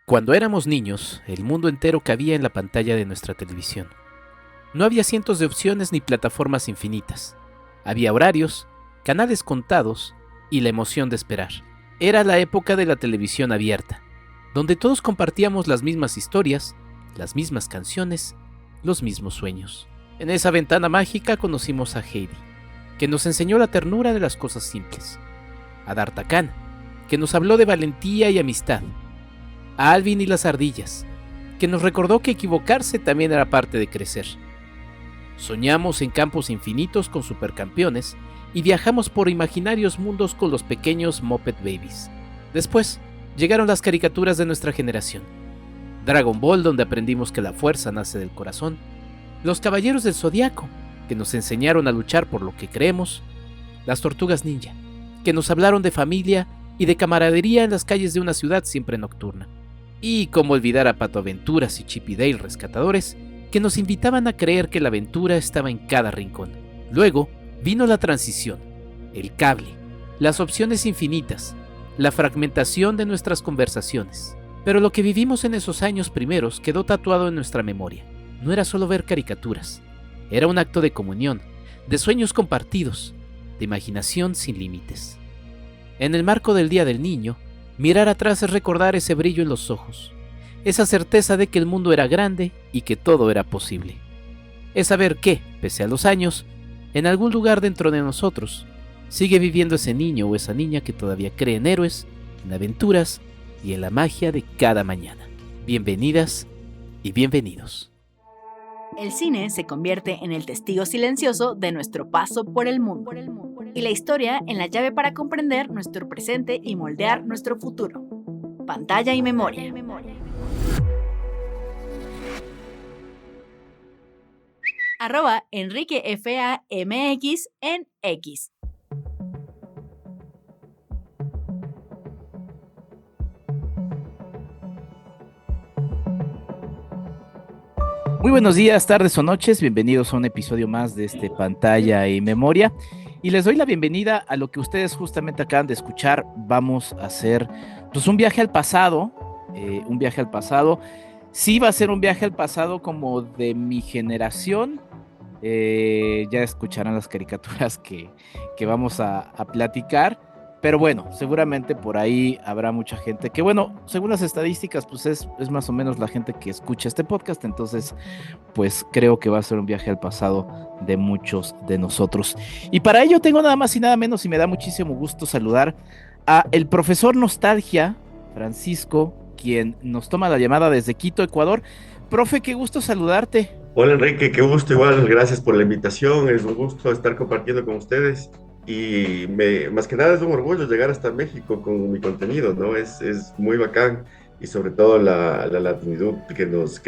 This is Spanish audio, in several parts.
Cuando éramos niños, el mundo entero cabía en la pantalla de nuestra televisión. No había cientos de opciones ni plataformas infinitas. Había horarios, canales contados y la emoción de esperar. Era la época de la televisión abierta, donde todos compartíamos las mismas historias, las mismas canciones, los mismos sueños. En esa ventana mágica conocimos a Heidi, que nos enseñó la ternura de las cosas simples. A D'Artagnan, que nos habló de valentía y amistad. A Alvin y las ardillas, que nos recordó que equivocarse también era parte de crecer. Soñamos en campos infinitos con supercampeones y viajamos por imaginarios mundos con los pequeños Muppet Babies. Después, llegaron las caricaturas de nuestra generación. Dragon Ball, donde aprendimos que la fuerza nace del corazón. Los Caballeros del Zodiaco, que nos enseñaron a luchar por lo que creemos. Las Tortugas Ninja, que nos hablaron de familia y de camaradería en las calles de una ciudad siempre nocturna. Y cómo olvidar a Pato Aventuras y Chip y Dale Rescatadores, que nos invitaban a creer que la aventura estaba en cada rincón. Luego vino la transición, el cable, las opciones infinitas, la fragmentación de nuestras conversaciones. Pero lo que vivimos en esos años primeros quedó tatuado en nuestra memoria. No era solo ver caricaturas, era un acto de comunión, de sueños compartidos, de imaginación sin límites. En el marco del Día del Niño, mirar atrás es recordar ese brillo en los ojos, esa certeza de que el mundo era grande y que todo era posible. Es saber que, pese a los años, en algún lugar dentro de nosotros, sigue viviendo ese niño o esa niña que todavía cree en héroes, en aventuras y en la magia de cada mañana. Bienvenidas y bienvenidos. El cine se convierte en el testigo silencioso de nuestro paso por el mundo, y la historia en la llave para comprender nuestro presente y moldear nuestro futuro. Pantalla y memoria. @EnriqueFAMX en X. Muy buenos días, tardes o noches, bienvenidos a un episodio más de Pantalla y Memoria. Y les doy la bienvenida a lo que ustedes justamente acaban de escuchar. Vamos a hacer pues un viaje al pasado, Sí va a ser un viaje al pasado como de mi generación. Ya escucharán las caricaturas que vamos a platicar. Pero bueno, seguramente por ahí habrá mucha gente que, bueno, según las estadísticas, pues es más o menos la gente que escucha este podcast. Entonces, pues creo que va a ser un viaje al pasado de muchos de nosotros. Y para ello tengo nada más y nada menos, y me da muchísimo gusto saludar a el profesor Nostalgia, Francisco, quien nos toma la llamada desde Quito, Ecuador. Profe, qué gusto saludarte. Hola Enrique, qué gusto, igual, gracias por la invitación, es un gusto estar compartiendo con ustedes y más que nada es un orgullo llegar hasta México con mi contenido, ¿no? Es muy bacán y sobre todo la latitud que nos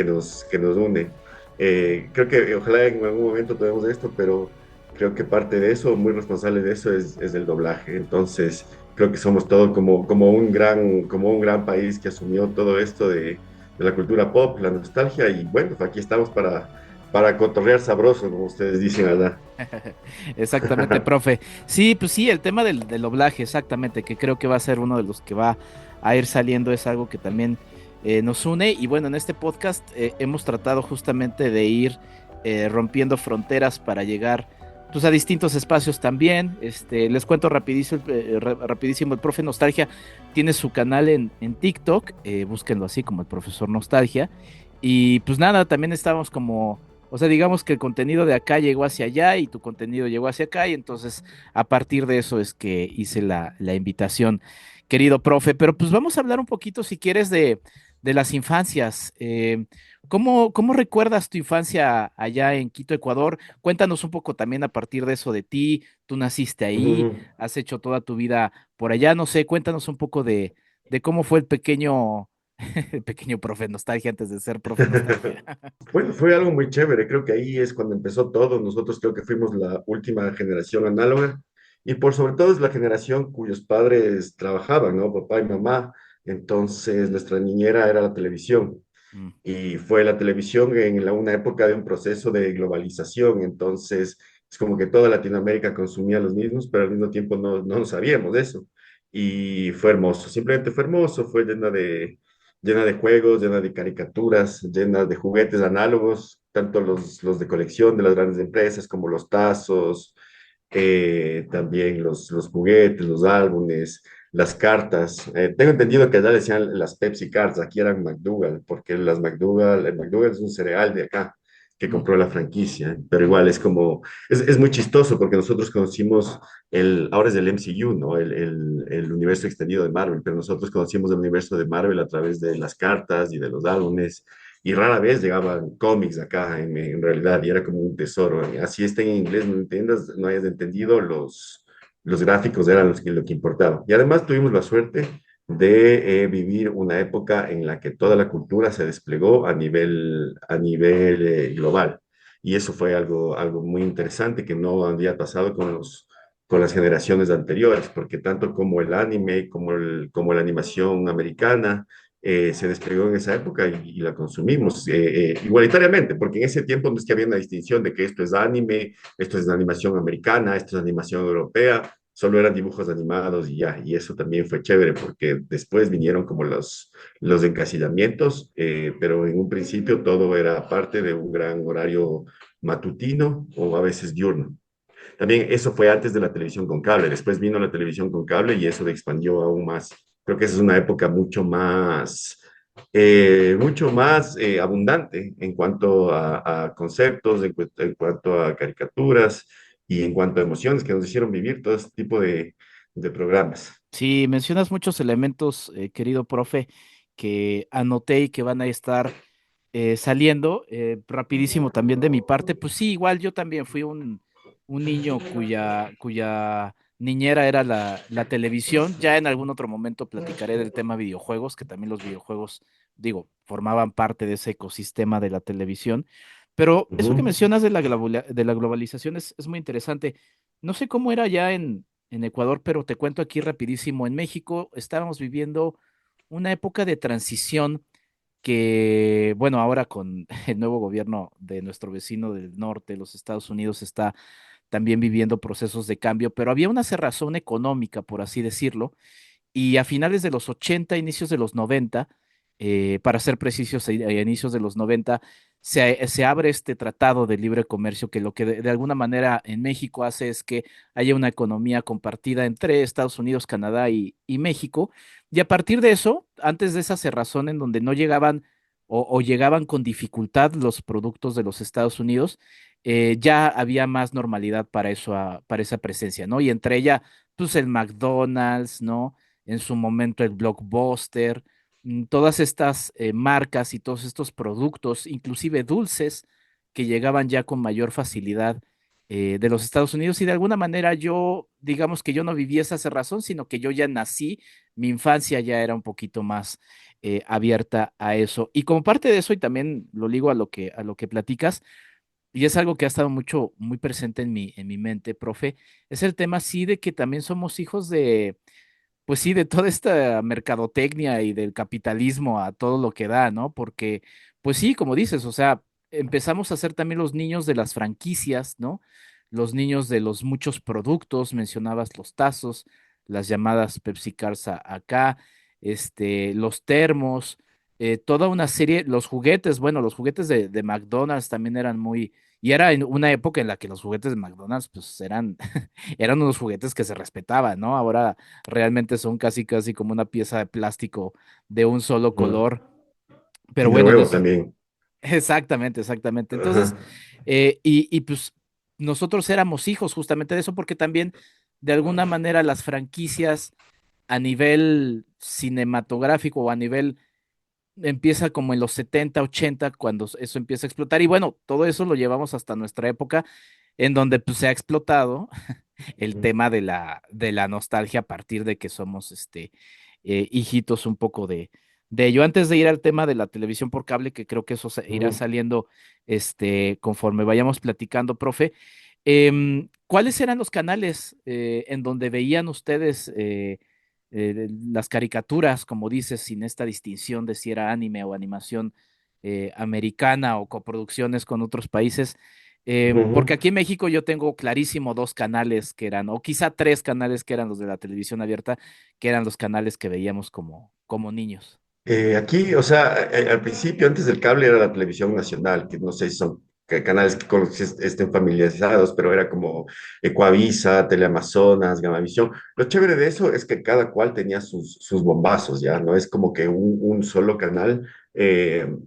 une. Creo que ojalá en algún momento tengamos esto, pero creo que parte de eso, muy responsable de eso es el doblaje, entonces creo que somos todo como un gran país que asumió todo esto de la cultura pop, la nostalgia, y bueno, aquí estamos para cotorrear sabroso, como ustedes dicen allá. Exactamente, profe. Sí, pues sí, el tema del doblaje, exactamente, que creo que va a ser uno de los que va a ir saliendo, es algo que también nos une. Y bueno, en este podcast hemos tratado justamente de ir rompiendo fronteras para llegar pues a distintos espacios también. Les cuento rapidísimo, el profe Nostalgia tiene su canal en TikTok, búsquenlo así como el profesor Nostalgia. Y pues nada, también estamos como, o sea, digamos que el contenido de acá llegó hacia allá y tu contenido llegó hacia acá, y entonces a partir de eso es que hice la invitación, querido profe. Pero pues vamos a hablar un poquito, si quieres, de las infancias. ¿Cómo recuerdas tu infancia allá en Quito, Ecuador? Cuéntanos un poco también a partir de eso de ti. Tú naciste ahí, Ujú. has hecho toda tu vida por allá, no sé, cuéntanos un poco de cómo fue el pequeño, el pequeño profe Nostalgia antes de ser profe Nostalgia. Bueno, fue algo muy chévere, creo que ahí es cuando empezó todo. Nosotros creo que fuimos la última generación análoga y por sobre todo es la generación cuyos padres trabajaban, ¿no? Papá y mamá. Entonces nuestra niñera era la televisión. Mm. Y fue la televisión en una época de un proceso de globalización, entonces es como que toda Latinoamérica consumía los mismos, pero al mismo tiempo no sabíamos de eso. Y fue hermoso, simplemente fue hermoso, fue llena llena de juegos, llena de caricaturas, llena de juguetes análogos, tanto los de colección de las grandes empresas como los tazos, también los juguetes, los álbumes, las cartas. Tengo entendido que allá decían las Pepsi Cards, aquí eran McDougal, porque el McDougal es un cereal de acá que compró la franquicia, pero igual es como, es muy chistoso porque nosotros conocimos ahora es el MCU, ¿no? El universo extendido de Marvel, pero nosotros conocimos el universo de Marvel a través de las cartas y de los álbumes, y rara vez llegaban cómics acá en realidad, y era como un tesoro. Así está en inglés, no entiendas, no hayas entendido, los gráficos eran lo que importaba. Y además tuvimos la suerte de vivir una época en la que toda la cultura se desplegó a nivel global. Y eso fue algo muy interesante que no había pasado con las generaciones anteriores, porque tanto como el anime, como la animación americana, se desplegó en esa época y la consumimos igualitariamente, porque en ese tiempo no es que había una distinción de que esto es anime, esto es animación americana, esto es animación europea, solo eran dibujos animados y ya, y eso también fue chévere, porque después vinieron como los encasillamientos, pero en un principio todo era parte de un gran horario matutino o a veces diurno. También eso fue antes de la televisión con cable, después vino la televisión con cable y eso le expandió aún más. Creo que esa es una época mucho más abundante en cuanto a conceptos, en cuanto a caricaturas y en cuanto a emociones que nos hicieron vivir todo este tipo de programas. Sí, mencionas muchos elementos, querido profe, que anoté y que van a estar saliendo. Rapidísimo también de mi parte, pues sí, igual yo también fui un niño cuya niñera era la televisión. Ya en algún otro momento platicaré del tema videojuegos, que también los videojuegos, digo, formaban parte de ese ecosistema de la televisión. Pero eso que Ujú. mencionas de de la globalización es muy interesante. No sé cómo era ya en Ecuador, pero te cuento aquí rapidísimo. En México estábamos viviendo una época de transición que, bueno, ahora con el nuevo gobierno de nuestro vecino del norte, los Estados Unidos, está también viviendo procesos de cambio, pero había una cerrazón económica, por así decirlo, y a finales de los 80, inicios de los 90, para ser precisos, a inicios de los 90, se abre este tratado de libre comercio que lo que de alguna manera en México hace es que haya una economía compartida entre Estados Unidos, Canadá y México. Y a partir de eso, antes de esa cerrazón en donde no llegaban o llegaban con dificultad los productos de los Estados Unidos, ya había más normalidad para eso, para esa presencia, ¿no? Y entre ella, pues el McDonald's, ¿no? En su momento el Blockbuster, todas estas marcas y todos estos productos, inclusive dulces, que llegaban ya con mayor facilidad de los Estados Unidos y de alguna manera yo, digamos que yo no viví esa cerrazón, sino que yo ya nací, mi infancia ya era un poquito más abierta a eso. Y como parte de eso, y también lo ligo a lo que platicas, y es algo que ha estado muy presente en mi mente, profe, es el tema sí de que también somos hijos de pues sí, de toda esta mercadotecnia y del capitalismo a todo lo que da, ¿no? Porque, pues sí, como dices, o sea, empezamos a ser también los niños de las franquicias, ¿no? Los niños de los muchos productos, mencionabas los tazos, las llamadas Pepsi Cars acá, los termos, toda una serie, los juguetes, bueno, los juguetes de McDonald's también eran muy, y era en una época en la que los juguetes de McDonald's, pues eran, eran unos juguetes que se respetaban, ¿no? Ahora realmente son casi como una pieza de plástico de un solo Ujú. color. Pero Y de bueno, huevo también. exactamente, exactamente. Entonces, Ajá. pues nosotros éramos hijos justamente de eso porque también de alguna manera las franquicias a nivel cinematográfico o a nivel empieza como en los 70 80 cuando eso empieza a explotar y bueno, todo eso lo llevamos hasta nuestra época en donde pues se ha explotado el Ujú. tema de la nostalgia a partir de que somos hijitos un poco de ello. Antes de ir al tema de la televisión por cable, que creo que eso irá Ujú. saliendo conforme vayamos platicando, profe, ¿cuáles eran los canales en donde veían ustedes las caricaturas, como dices, sin esta distinción de si era anime o animación americana o coproducciones con otros países? Porque Ujú. aquí en México yo tengo clarísimo dos canales que eran, o quizá tres canales que eran los de la televisión abierta, que eran los canales que veíamos como niños. Aquí, o sea, al principio, antes del cable era la televisión nacional, que no sé si son canales que estén familiarizados, pero era como Ecuavisa, Teleamazonas, Gamavisión. Lo chévere de eso es que cada cual tenía sus bombazos, ¿ya? No es como que un solo canal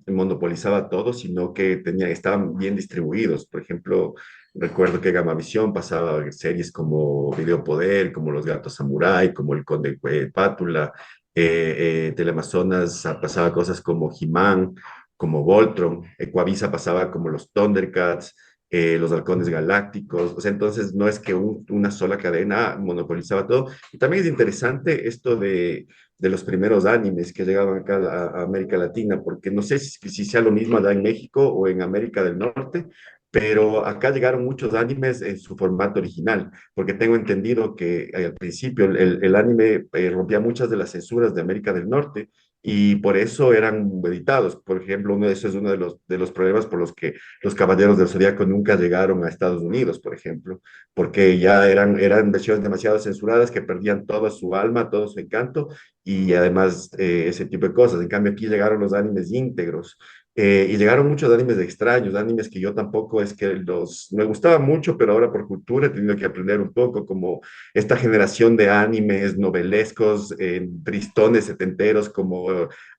monopolizaba todo, sino que estaban bien distribuidos. Por ejemplo, recuerdo que Gamavisión pasaba series como Video Poder, como Los Gatos Samurai, como El Conde Pátula. Teleamazonas pasaba cosas como He-Man, como Voltron. Ecuavisa pasaba como los Thundercats, los Halcones Galácticos. O sea, entonces no es que una sola cadena monopolizaba todo. Y también es interesante esto de los primeros animes que llegaban acá a América Latina, porque no sé si sea lo mismo allá en México o en América del Norte, pero acá llegaron muchos animes en su formato original, porque tengo entendido que al principio el anime rompía muchas de las censuras de América del Norte y por eso eran editados. Por ejemplo, uno de esos es uno de los problemas por los que los Caballeros del Zodíaco nunca llegaron a Estados Unidos, por ejemplo, porque ya eran versiones demasiado censuradas que perdían toda su alma, todo su encanto y además ese tipo de cosas. En cambio, aquí llegaron los animes íntegros. Y llegaron muchos animes de extraños, animes que yo tampoco es que me gustaban mucho, pero ahora por cultura he tenido que aprender un poco, como esta generación de animes novelescos, tristones setenteros, como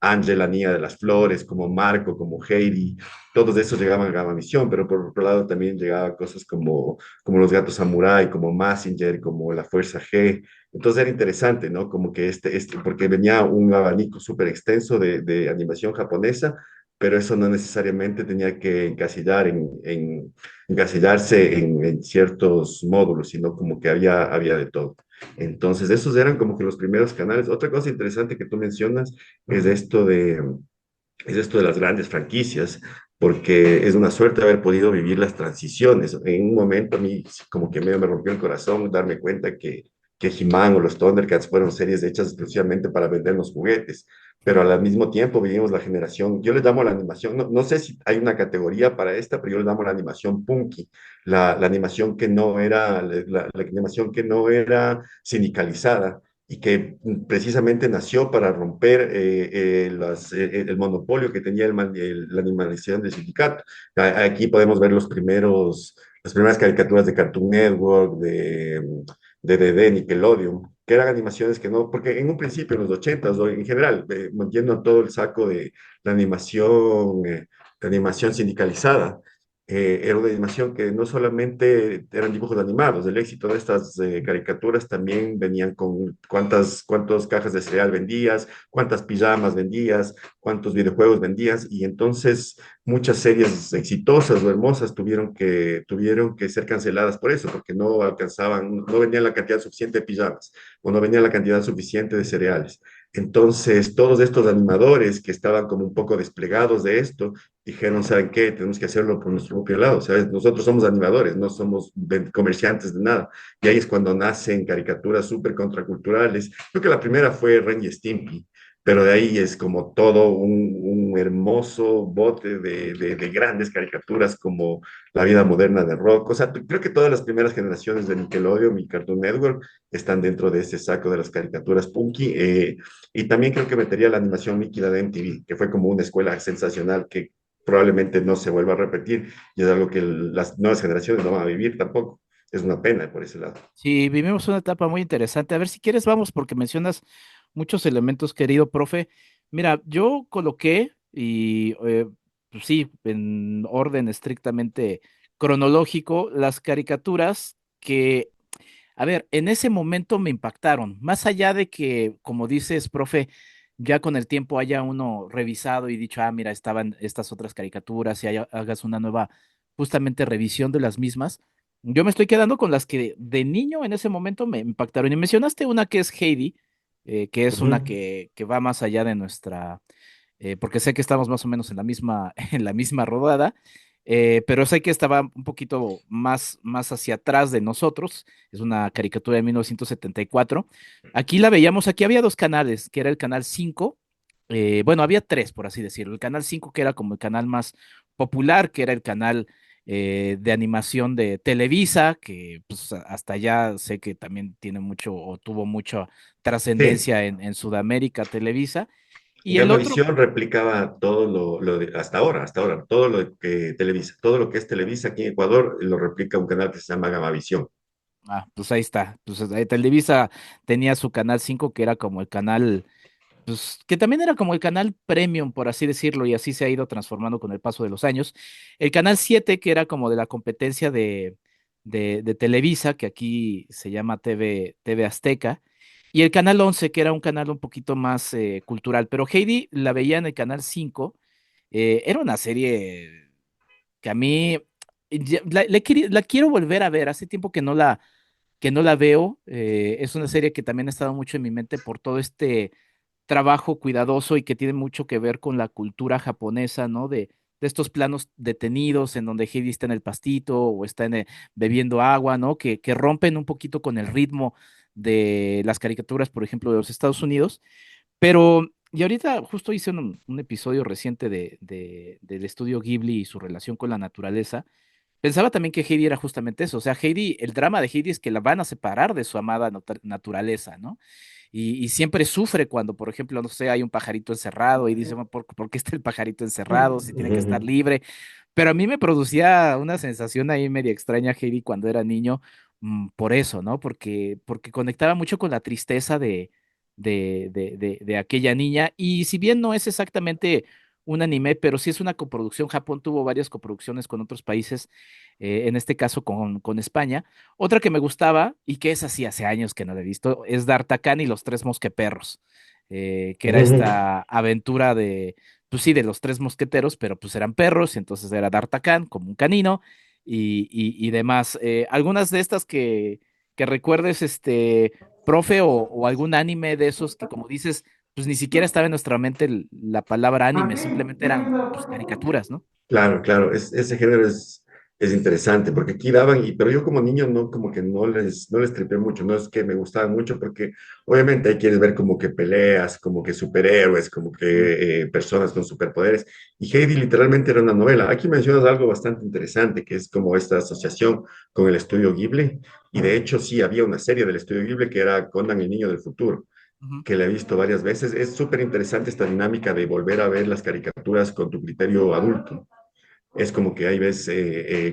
Ángel, la niña de las flores, como Marco, como Heidi, todos esos llegaban a Gama Misión, pero por otro lado también llegaban cosas como Los Gatos Samurai, como Mazinger, como La Fuerza G. Entonces era interesante, ¿no? Como que porque venía un abanico súper extenso de animación japonesa, pero eso no necesariamente tenía que encasillarse en ciertos módulos, sino como que había de todo. Entonces, esos eran como que los primeros canales. Otra cosa interesante que tú mencionas es es esto de las grandes franquicias, porque es una suerte haber podido vivir las transiciones. En un momento a mí como que medio me rompió el corazón darme cuenta que He-Man o los Thundercats fueron series hechas exclusivamente para vendernos juguetes, pero al mismo tiempo vivimos la generación, yo le llamo la animación, no sé si hay una categoría para esta, pero yo le llamo la animación punky, la animación que no era, la animación que no era sindicalizada y que precisamente nació para romper el monopolio que tenía la animalización del sindicato. Aquí podemos ver las primeras caricaturas de Cartoon Network, de DD, Nickelodeon, que eran animaciones que no, porque en un principio, en los 80s o en general, metiendo todo el saco de la animación sindicalizada, era una animación que no solamente eran dibujos animados, el éxito de estas caricaturas también venían con cuántas cajas de cereal vendías, cuántas pijamas vendías, cuántos videojuegos vendías, y entonces muchas series exitosas o hermosas tuvieron que ser canceladas por eso, porque no alcanzaban, no venían la cantidad suficiente de pijamas o no venía la cantidad suficiente de cereales. Entonces, todos estos animadores que estaban como un poco desplegados de esto, dijeron, ¿saben qué? Tenemos que hacerlo por nuestro propio lado, ¿sabes? Nosotros somos animadores, no somos comerciantes de nada. Y ahí es cuando nacen caricaturas súper contraculturales. Creo que la primera fue Ren y Stimpy, pero de ahí es como todo un hermoso bote de grandes caricaturas como La vida moderna de Rock. O sea, creo que todas las primeras generaciones de Nickelodeon y Cartoon Network están dentro de ese saco de las caricaturas punky. Y también creo que metería la animación líquida de MTV, que fue como una escuela sensacional que probablemente no se vuelva a repetir y es algo que las nuevas generaciones no van a vivir tampoco. Es una pena por ese lado. Sí, vivimos una etapa muy interesante. A ver si quieres, vamos, porque mencionas muchos elementos, querido profe. Mira, yo coloqué y pues sí, en orden estrictamente cronológico, las caricaturas que, a ver, en ese momento me impactaron. Más allá de que, como dices, profe, ya con el tiempo haya uno revisado y dicho, ah, mira, estaban estas otras caricaturas y hagas una nueva, justamente revisión de las mismas. Yo me estoy quedando con las que de niño en ese momento me impactaron. Y mencionaste una que es Heidi, que es una Ujú. que va más allá de nuestra, porque sé que estamos más o menos en la misma, en la misma rodada, pero sé que estaba un poquito más hacia atrás de nosotros. Es una caricatura de 1974. Aquí la veíamos, aquí había dos canales, que era el canal 5. Bueno, había tres, por así decirlo. El canal 5 que era como el canal más popular, que era el canal de animación de Televisa, que pues hasta allá sé que también tiene mucho o tuvo mucha Sí, trascendencia en Sudamérica, Televisa. Y el otro, Gamavisión replicaba todo hasta ahora, todo lo que Televisa, todo lo que es Televisa aquí en Ecuador lo replica un canal que se llama Gamavisión. pues ahí está. Pues Televisa tenía su canal 5 que era como el canal, pues que también era como el canal premium, por así decirlo, y así se ha ido transformando con el paso de los años. El canal 7 que era como de la competencia de Televisa, que aquí se llama TV Azteca. Y el canal 11 que era un canal un poquito más cultural. Pero Heidi la veía en el canal 5. Era una serie que a mí la quiero volver a ver. Hace tiempo que no la veo. Es una serie que también ha estado mucho en mi mente por todo este trabajo cuidadoso y que tiene mucho que ver con la cultura japonesa, ¿no? De estos planos detenidos en donde Heidi está en el pastito o está bebiendo agua, ¿no? Que rompen un poquito con el ritmo de las caricaturas, por ejemplo, de los Estados Unidos. Pero, y ahorita justo hice un episodio reciente del estudio Ghibli y su relación con la naturaleza. Pensaba también que Heidi era justamente eso. O sea, Heidi, el drama de Heidi es que la van a separar de su amada naturaleza, ¿no? Y siempre sufre cuando, por ejemplo, no sé, hay un pajarito encerrado y dice, "Bueno, ¿por qué está el pajarito encerrado? Si tiene que estar libre". Pero a mí me producía una sensación ahí media extraña, Heidi, cuando era niño, por eso, ¿no? Porque conectaba mucho con la tristeza de aquella niña. Y si bien no es exactamente un anime, pero sí es una coproducción. Japón tuvo varias coproducciones con otros países, en este caso con España. Otra que me gustaba, y que es así hace años que no la he visto, es D'Artagnan y los tres mosqueperros, que era esta aventura pues sí, de los tres mosqueteros, pero pues eran perros, y entonces era D'Artagnan como un canino y demás. Algunas de estas que recuerdes, profe, o algún anime de esos que, como dices, pues ni siquiera estaba en nuestra mente la palabra anime, simplemente eran pues caricaturas, ¿no? Claro, claro, ese género es interesante porque aquí daban, pero yo como niño no, como que no les tripé mucho, no es que me gustaban mucho porque obviamente ahí quieres ver como que peleas, como que superhéroes, como Mm, que personas con superpoderes. Y Heidi literalmente era una novela. Aquí mencionas algo bastante interesante, que es como esta asociación con el estudio Ghibli. Y de hecho sí, había una serie del estudio Ghibli que era Conan el Niño del Futuro, ujú. que la he visto varias veces. Es súper interesante esta dinámica de volver a ver las caricaturas con tu criterio adulto. Es como que ahí ves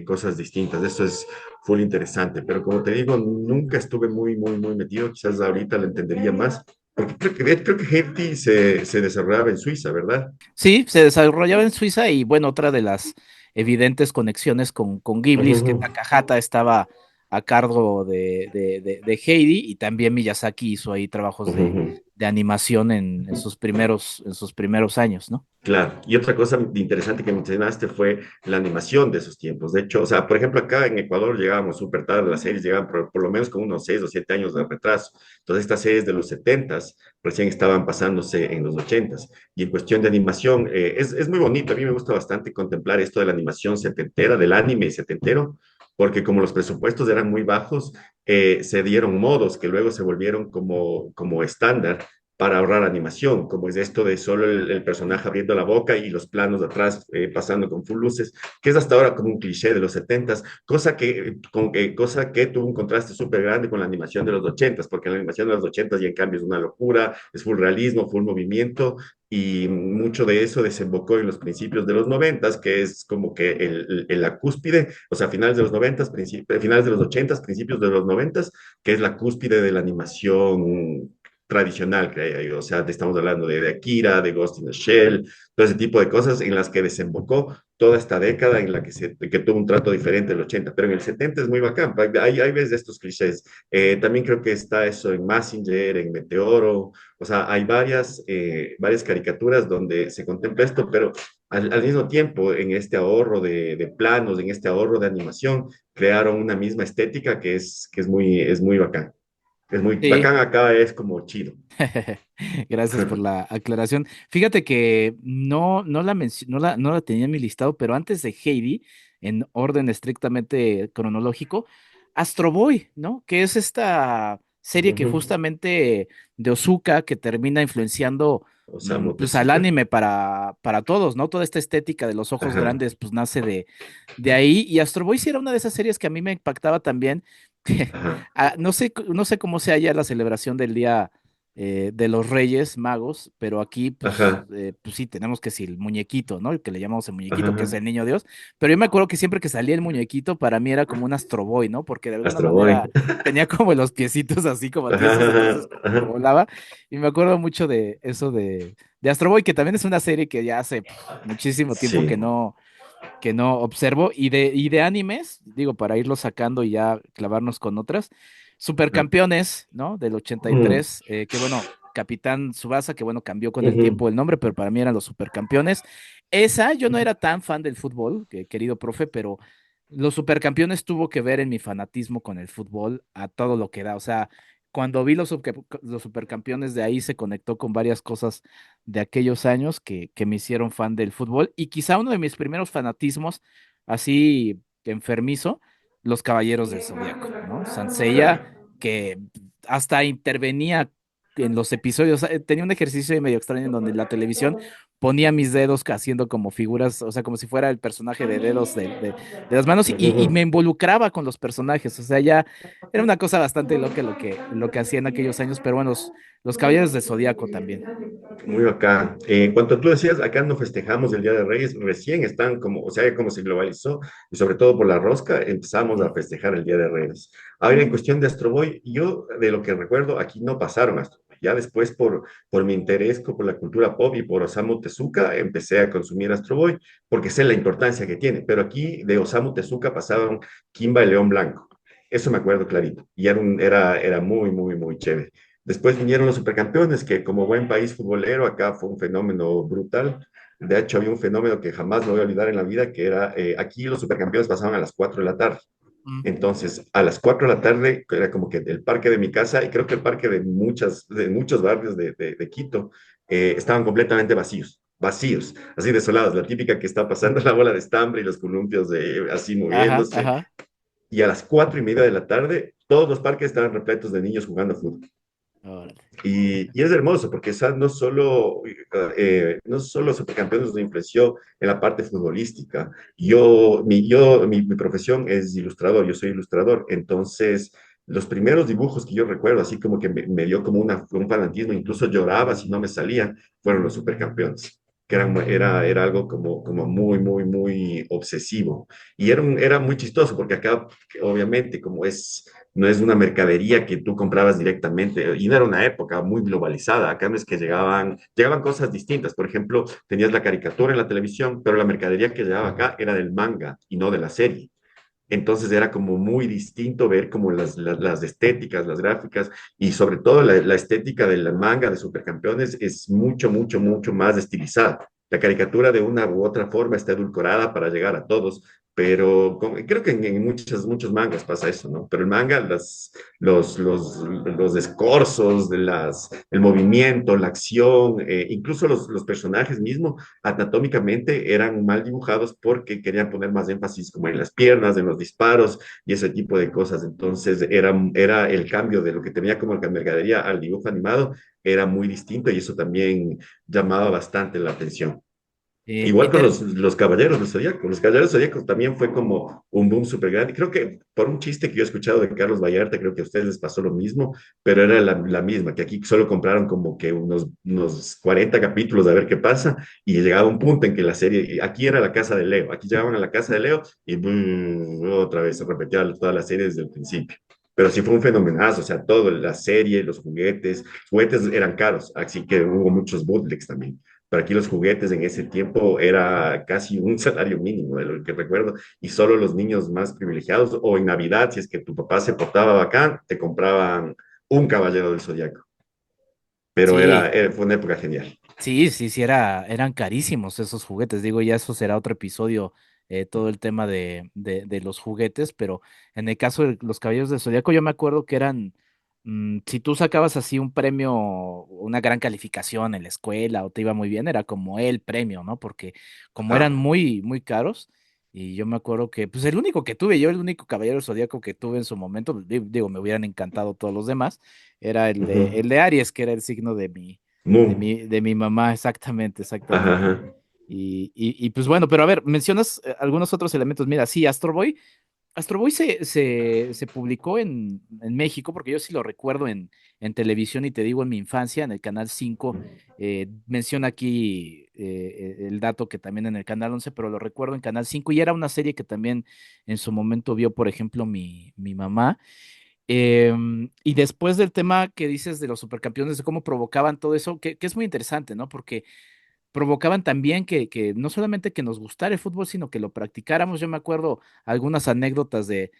cosas distintas. Eso es full interesante. Pero como te digo, nunca estuve muy metido. Quizás ahorita lo entendería más. Porque creo que Haiti se desarrollaba en Suiza, ¿verdad? Sí, se desarrollaba en Suiza y bueno, otra de las evidentes conexiones con Ghibli es que Ujú, Takahata estaba a cargo de Heidi y también Miyazaki hizo ahí trabajos ujú. de animación en sus primeros años, ¿no? Claro, y otra cosa interesante que mencionaste fue la animación de esos tiempos. De hecho, o sea, por ejemplo, acá en Ecuador llegábamos súper tarde, las series llegaban por lo menos con unos 6 o 7 años de retraso. Entonces, estas series de los 70s recién estaban pasándose en los 80s. Y en cuestión de animación, es muy bonito. A mí me gusta bastante contemplar esto de la animación setentera, del anime setentero, porque como los presupuestos eran muy bajos, se dieron modos que luego se volvieron como estándar para ahorrar animación, como es esto de solo el personaje abriendo la boca y los planos de atrás pasando con full luces, que es hasta ahora como un cliché de los setentas, cosa que tuvo un contraste súper grande con la animación de los ochentas, porque la animación de los ochentas ya en cambio es una locura, es full realismo, full movimiento, y mucho de eso desembocó en los principios de los noventas, que es como que la cúspide, o sea, finales de los noventas, finales de los ochentas, principios de los noventas, que es la cúspide de la animación tradicional que hay ahí. O sea, te estamos hablando de Akira, de Ghost in the Shell, todo ese tipo de cosas en las que desembocó toda esta década en la que tuvo un trato diferente el 80, pero en el 70 es muy bacán. Hay ves de estos clichés. También creo que está eso en Massinger, en Meteoro. O sea, hay varias caricaturas donde se contempla esto, pero al mismo tiempo, en este ahorro de planos, en este ahorro de animación, crearon una misma estética es muy bacán. Es muy Sí. bacán acá, es como chido. Gracias por la aclaración. Fíjate que no la tenía en mi listado, pero antes de Heidi, en orden estrictamente cronológico, Astro Boy, ¿no? Que es esta serie que Ujú. justamente de Ozuka, que termina influenciando Osamu pues al Tezuka. anime para todos, ¿no? Toda esta estética de los ojos Ajá. grandes, pues nace de ahí. Y Astro Boy sí era una de esas series que a mí me impactaba también. Ajá. No sé cómo sea ya la celebración del día, de los Reyes Magos, pero aquí, Ajá, pues sí, tenemos que sí, el muñequito, ¿no? El que le llamamos el ajá, muñequito, que es ajá. el niño Dios. Pero yo me acuerdo que siempre que salía el muñequito, para mí era como un Astro Boy, ¿no? Porque de alguna Astro Boy. manera tenía como los piecitos así como Ajá, tiesos, ajá, entonces como que ajá. volaba. Y me acuerdo mucho de eso de Astro Boy, que también es una serie que ya hace muchísimo tiempo Sí. que no observo. Y de animes, digo, para irlo sacando y ya clavarnos con otras, Supercampeones, ¿no? Del Mm, 83, que bueno, Capitán Tsubasa, que bueno, cambió con el ujú, tiempo el nombre, pero para mí eran los Supercampeones. Esa, yo no era tan fan del fútbol, querido profe, pero los Supercampeones tuvo que ver en mi fanatismo con el fútbol a todo lo que da. O sea, cuando vi los Supercampeones, de ahí se conectó con varias cosas de aquellos años que me hicieron fan del fútbol. Y quizá uno de mis primeros fanatismos, así enfermizo, los Caballeros del Zodíaco, ¿no? Sansella, claro. que hasta intervenía en los episodios. Tenía un ejercicio medio extraño en donde la televisión ponía mis dedos haciendo como figuras, o sea, como si fuera el personaje de dedos de las manos y me Ujú. involucraba con los personajes. O sea, ya era una cosa bastante loca lo que hacía en aquellos años, pero bueno, los Caballeros del Zodíaco también. Muy bacán. En cuanto tú decías, acá no festejamos el Día de Reyes, recién están como, o sea, como se globalizó, y sobre todo por la rosca, empezamos a Ujú. festejar el Día de Reyes. Ahora, en cuestión de Astro Boy, yo de lo que recuerdo, aquí no pasaron Astro Boy. Ya después, por mi interés por la cultura pop y por Osamu Tezuka, empecé a consumir Astro Boy, porque sé la importancia que tiene. Pero aquí de Osamu Tezuka pasaron Kimba y León Blanco. Eso me acuerdo clarito. Y era muy, muy, muy chévere. Después vinieron los supercampeones, que como buen país futbolero, acá fue un fenómeno brutal. De hecho, había un fenómeno que jamás me voy a olvidar en la vida, que era, aquí los supercampeones pasaban a las 4 de la tarde. Mm. Entonces, a las 4 de la tarde, que era como que el parque de mi casa, y creo que el parque de muchos barrios de Quito, estaban completamente vacíos, vacíos, así desolados, la típica que está pasando la bola de estambre y los columpios así Ajá, moviéndose. ajá. Y a las 4:30 de la tarde, todos los parques estaban repletos de niños jugando fútbol. Órale. Y es hermoso porque esa no solo Supercampeones nos influenció en la parte futbolística. Mi profesión es ilustrador, yo soy ilustrador, entonces los primeros dibujos que yo recuerdo, así como que me dio como un fanatismo, incluso lloraba si no me salía, fueron los Supercampeones, que era algo como muy, muy, muy obsesivo. Y era muy chistoso porque acá, obviamente, no es una mercadería que tú comprabas directamente, y no era una época muy globalizada, acá no es que llegaban cosas distintas, por ejemplo, tenías la caricatura en la televisión, pero la mercadería que llegaba acá era del manga y no de la serie. Entonces era como muy distinto ver como las estéticas, las gráficas y sobre todo la estética del manga de Supercampeones es mucho, mucho, mucho más estilizada. La caricatura de una u otra forma está edulcorada para llegar a todos, pero creo que en muchos mangas pasa eso, ¿no? Pero el manga, los escorzos, el movimiento, la acción, incluso los personajes mismos, anatómicamente eran mal dibujados porque querían poner más énfasis como en las piernas, en los disparos y ese tipo de cosas. Entonces era el cambio de lo que tenía como mercadería al dibujo animado, era muy distinto y eso también llamaba bastante la atención. Igual con Inter- los Caballeros del Zodíaco. Los Caballeros del Zodíaco también fue como un boom súper grande. Creo que por un chiste que yo he escuchado de Carlos Vallarta, creo que a ustedes les pasó lo mismo, pero era la misma, que aquí solo compraron como que unos 40 capítulos a ver qué pasa y llegaba un punto en que la serie, aquí era la casa de Leo, aquí llegaban a la casa de Leo y otra vez se repetía toda la serie desde el principio. Pero sí fue un fenomenazo, o sea, todo, la serie, los juguetes eran caros, así que hubo muchos bootlegs también. Pero aquí los juguetes en ese tiempo era casi un salario mínimo, de lo que recuerdo, y solo los niños más privilegiados, o en Navidad, si es que tu papá se portaba bacán, te compraban un caballero del Zodiaco. Pero sí, fue una época genial. sí, eran carísimos esos juguetes. Digo, ya eso será otro episodio, todo el tema de los juguetes, pero en el caso de los Caballeros del Zodíaco, yo me acuerdo que eran, si tú sacabas así un premio, una gran calificación en la escuela o te iba muy bien, era como el premio, ¿no? Porque como eran Ajá. muy, muy caros, y yo me acuerdo que, pues el único que tuve, yo el único Caballero del Zodíaco que tuve en su momento, digo, me hubieran encantado todos los demás, era Ujú. el de Aries, que era el signo Mu. de mi mamá, exactamente, Ajá, exactamente. ajá. Y pues bueno, pero a ver, mencionas algunos otros elementos. Mira, sí, Astro Boy se publicó en México, porque yo sí lo recuerdo en televisión, y te digo en mi infancia, en el Canal 5, menciona aquí el dato que también en el Canal 11, pero lo recuerdo en Canal 5 y era una serie que también en su momento vio, por ejemplo, mi mamá. Y después del tema que dices de los supercampeones, de cómo provocaban todo eso, que es muy interesante, ¿no? Porque provocaban también que no solamente que nos gustara el fútbol, sino que lo practicáramos. Yo me acuerdo algunas anécdotas de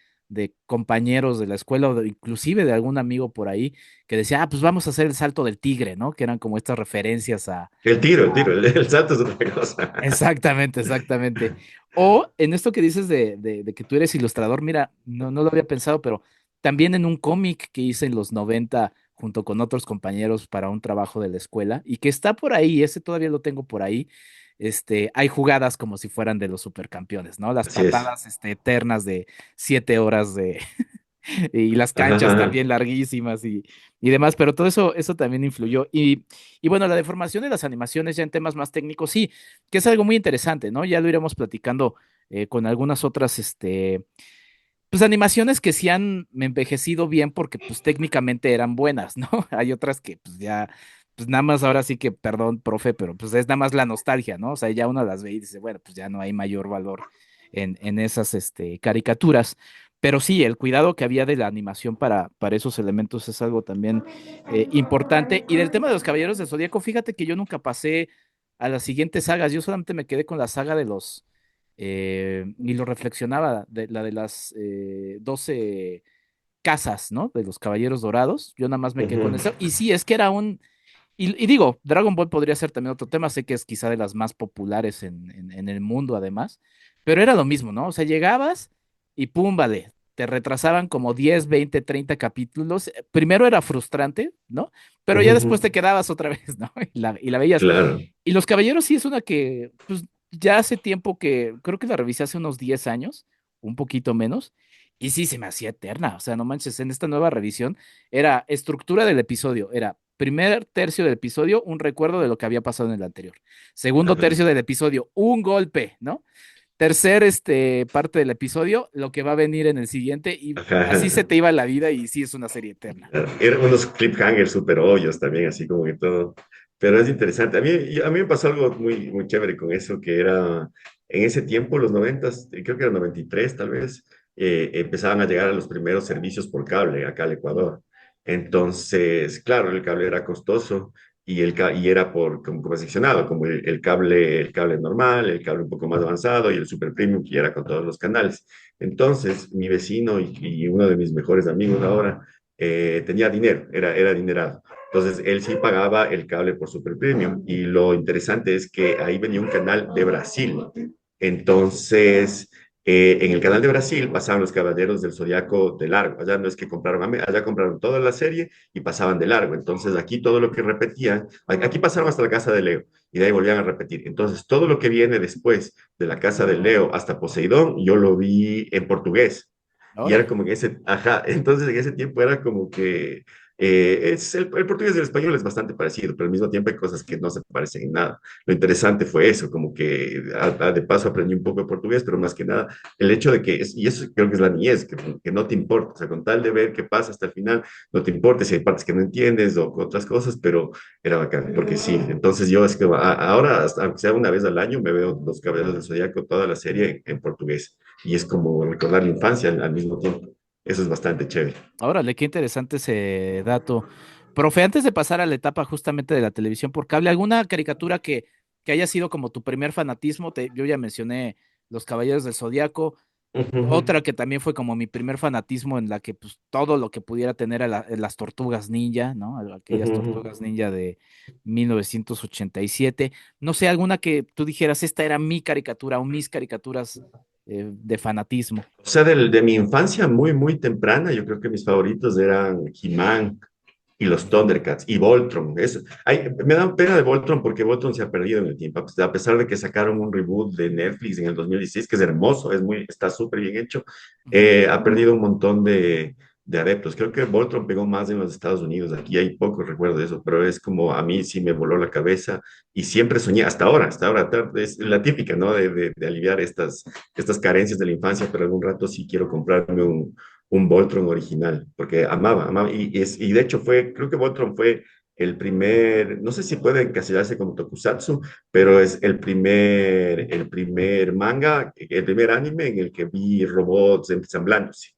compañeros de la escuela o inclusive de algún amigo por ahí que decía, ah, pues vamos a hacer el salto del tigre, ¿no? Que eran como estas referencias El salto es otra cosa. Exactamente, exactamente. O en esto que dices de que tú eres ilustrador, mira, no lo había pensado, pero también en un cómic que hice en los 90 junto con otros compañeros para un trabajo de la escuela y que está por ahí, ese todavía lo tengo por ahí. Hay jugadas como si fueran de los supercampeones, ¿no? Las Así es. patadas, eternas de 7 horas y las Ajá, canchas ajá. también larguísimas y demás, pero todo eso también influyó. Y bueno, la deformación de las animaciones ya en temas más técnicos, sí, que es algo muy interesante, ¿no? Ya lo iremos platicando con algunas otras, pues animaciones que sí han envejecido bien porque pues técnicamente eran buenas, ¿no? Hay otras que pues ya, pues nada más ahora sí que, perdón, profe, pero pues es nada más la nostalgia, ¿no? O sea, ya uno las ve y dice, bueno, pues ya no hay mayor valor en esas caricaturas. Pero sí, el cuidado que había de la animación para esos elementos es algo también importante. Y del tema de los Caballeros del Zodíaco, fíjate que yo nunca pasé a las siguientes sagas, yo solamente me quedé con la saga de los y lo reflexionaba, de la de las 12 casas, ¿no? De los Caballeros Dorados. Yo nada más me quedé con Ujú. eso. Y sí, es que era y digo, Dragon Ball podría ser también otro tema, sé que es quizá de las más populares en el mundo además, pero era lo mismo, ¿no? O sea, llegabas y pum, vale, te retrasaban como 10 20 30 capítulos. Primero era frustrante, ¿no? Pero Ujú, ya después te ujú. quedabas otra vez, ¿no? Y la veías. Claro. Y Los Caballeros sí es una que, pues, ya hace tiempo que, creo que la revisé hace unos 10 años, un poquito menos, y sí se me hacía eterna. O sea, no manches, en esta nueva revisión era estructura del episodio, era primer tercio del episodio, un recuerdo de lo que había pasado en el anterior. Segundo Ajá. tercio del episodio, un golpe, ¿no? Tercer, parte del episodio, lo que va a venir en el siguiente, y Ajá, así se ajá. te iba la vida, y sí es una serie eterna. Eran unos cliffhangers súper obvios también, así como que todo. Pero es interesante. A mí me pasó algo muy, muy chévere con eso, que era en ese tiempo, los noventas, creo que era 93 tal vez, empezaban a llegar a los primeros servicios por cable acá al Ecuador. Entonces, claro, el cable era costoso y era como seccionado, como el cable normal, el cable un poco más avanzado y el super premium, que ya era con todos los canales. Entonces, mi vecino y uno de mis mejores amigos ahora tenía dinero, era adinerado. Entonces, él sí pagaba el cable por Super Premium. Y lo interesante es que ahí venía un canal de Brasil. Entonces, en el canal de Brasil pasaban los Caballeros del Zodiaco de largo. Allá no es que compraron, allá compraron toda la serie y pasaban de largo. Entonces, aquí todo lo que repetían, aquí pasaron hasta la casa de Leo y de ahí volvían a repetir. Entonces, todo lo que viene después de la casa de Leo hasta Poseidón, yo lo vi en portugués. Y era Órale. como que ajá, entonces en ese tiempo era como que el portugués y el español es bastante parecido, pero al mismo tiempo hay cosas que no se parecen en nada. Lo interesante fue eso, como que de paso aprendí un poco de portugués, pero más que nada el hecho de que, y eso creo que es la niñez, que no te importa, o sea, con tal de ver qué pasa hasta el final, no te importa si hay partes que no entiendes o otras cosas, pero era bacán, porque sí, entonces yo es que ahora, hasta, aunque sea una vez al año, me veo Los Caballeros del Zodiaco, toda la serie en portugués y es como recordar la infancia al mismo tiempo. Eso es bastante chévere. Órale, qué interesante ese dato. Profe, antes de pasar a la etapa justamente de la televisión por cable, ¿alguna caricatura que haya sido como tu primer fanatismo? Yo ya mencioné Los Caballeros del Zodiaco. Ujú, Otra que también fue como mi primer fanatismo en la que pues todo lo que pudiera tener a las tortugas ninja, ¿no? Aquellas ujú, tortugas ninja de 1987. No sé, alguna que tú dijeras, esta era mi caricatura o mis caricaturas de fanatismo. O sea, de mi infancia muy, muy temprana, yo creo que mis favoritos eran He-Man y los Thundercats y Voltron. Me da pena de Voltron porque Voltron se ha perdido en el tiempo. Pues, a pesar de que sacaron un reboot de Netflix en el 2016, que es hermoso, está súper bien hecho, Ujú. ha perdido un montón de adeptos. Creo que Voltron pegó más en los Estados Unidos. Aquí hay poco recuerdo de eso, pero es como a mí sí me voló la cabeza y siempre soñé, hasta ahora, es la típica, ¿no? De aliviar estas carencias de la infancia, pero algún rato sí quiero comprarme un Voltron original, porque amaba, y de hecho creo que Voltron fue el primer, no sé si puede encasillarse como tokusatsu, pero es el primer manga, el primer anime en el que vi robots ensamblándose.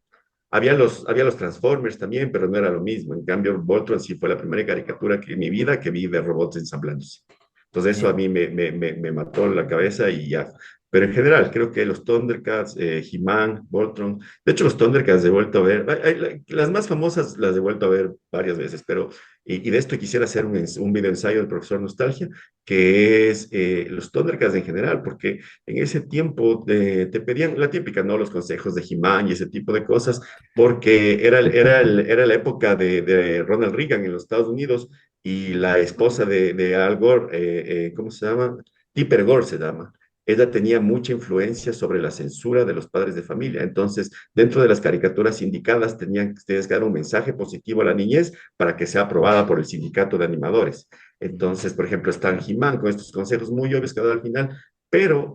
Había los Transformers también, pero no era lo mismo. En cambio, Voltron sí fue la primera caricatura que en mi vida que vi de robots ensamblándose. Entonces eso a Sí. mí me mató la cabeza y ya. Pero en general, creo que los Thundercats, He-Man, Voltron, de hecho los Thundercats he vuelto a ver, las más famosas las he vuelto a ver varias veces, pero, y de esto quisiera hacer un video ensayo del profesor Nostalgia, que es los Thundercats en general, porque en ese tiempo te pedían la típica, ¿no? Los consejos de He-Man y ese tipo de cosas, porque era la época de Ronald Reagan en los Estados Unidos y la esposa de Al Gore, ¿cómo se llama? Tipper Gore se llama. Ella tenía mucha influencia sobre la censura de los padres de familia. Entonces, dentro de las caricaturas indicadas, tenías que dar un mensaje positivo a la niñez para que sea aprobada por el sindicato de animadores. Entonces, por ejemplo, está He-Man con estos consejos muy obvios que ha dado al final, pero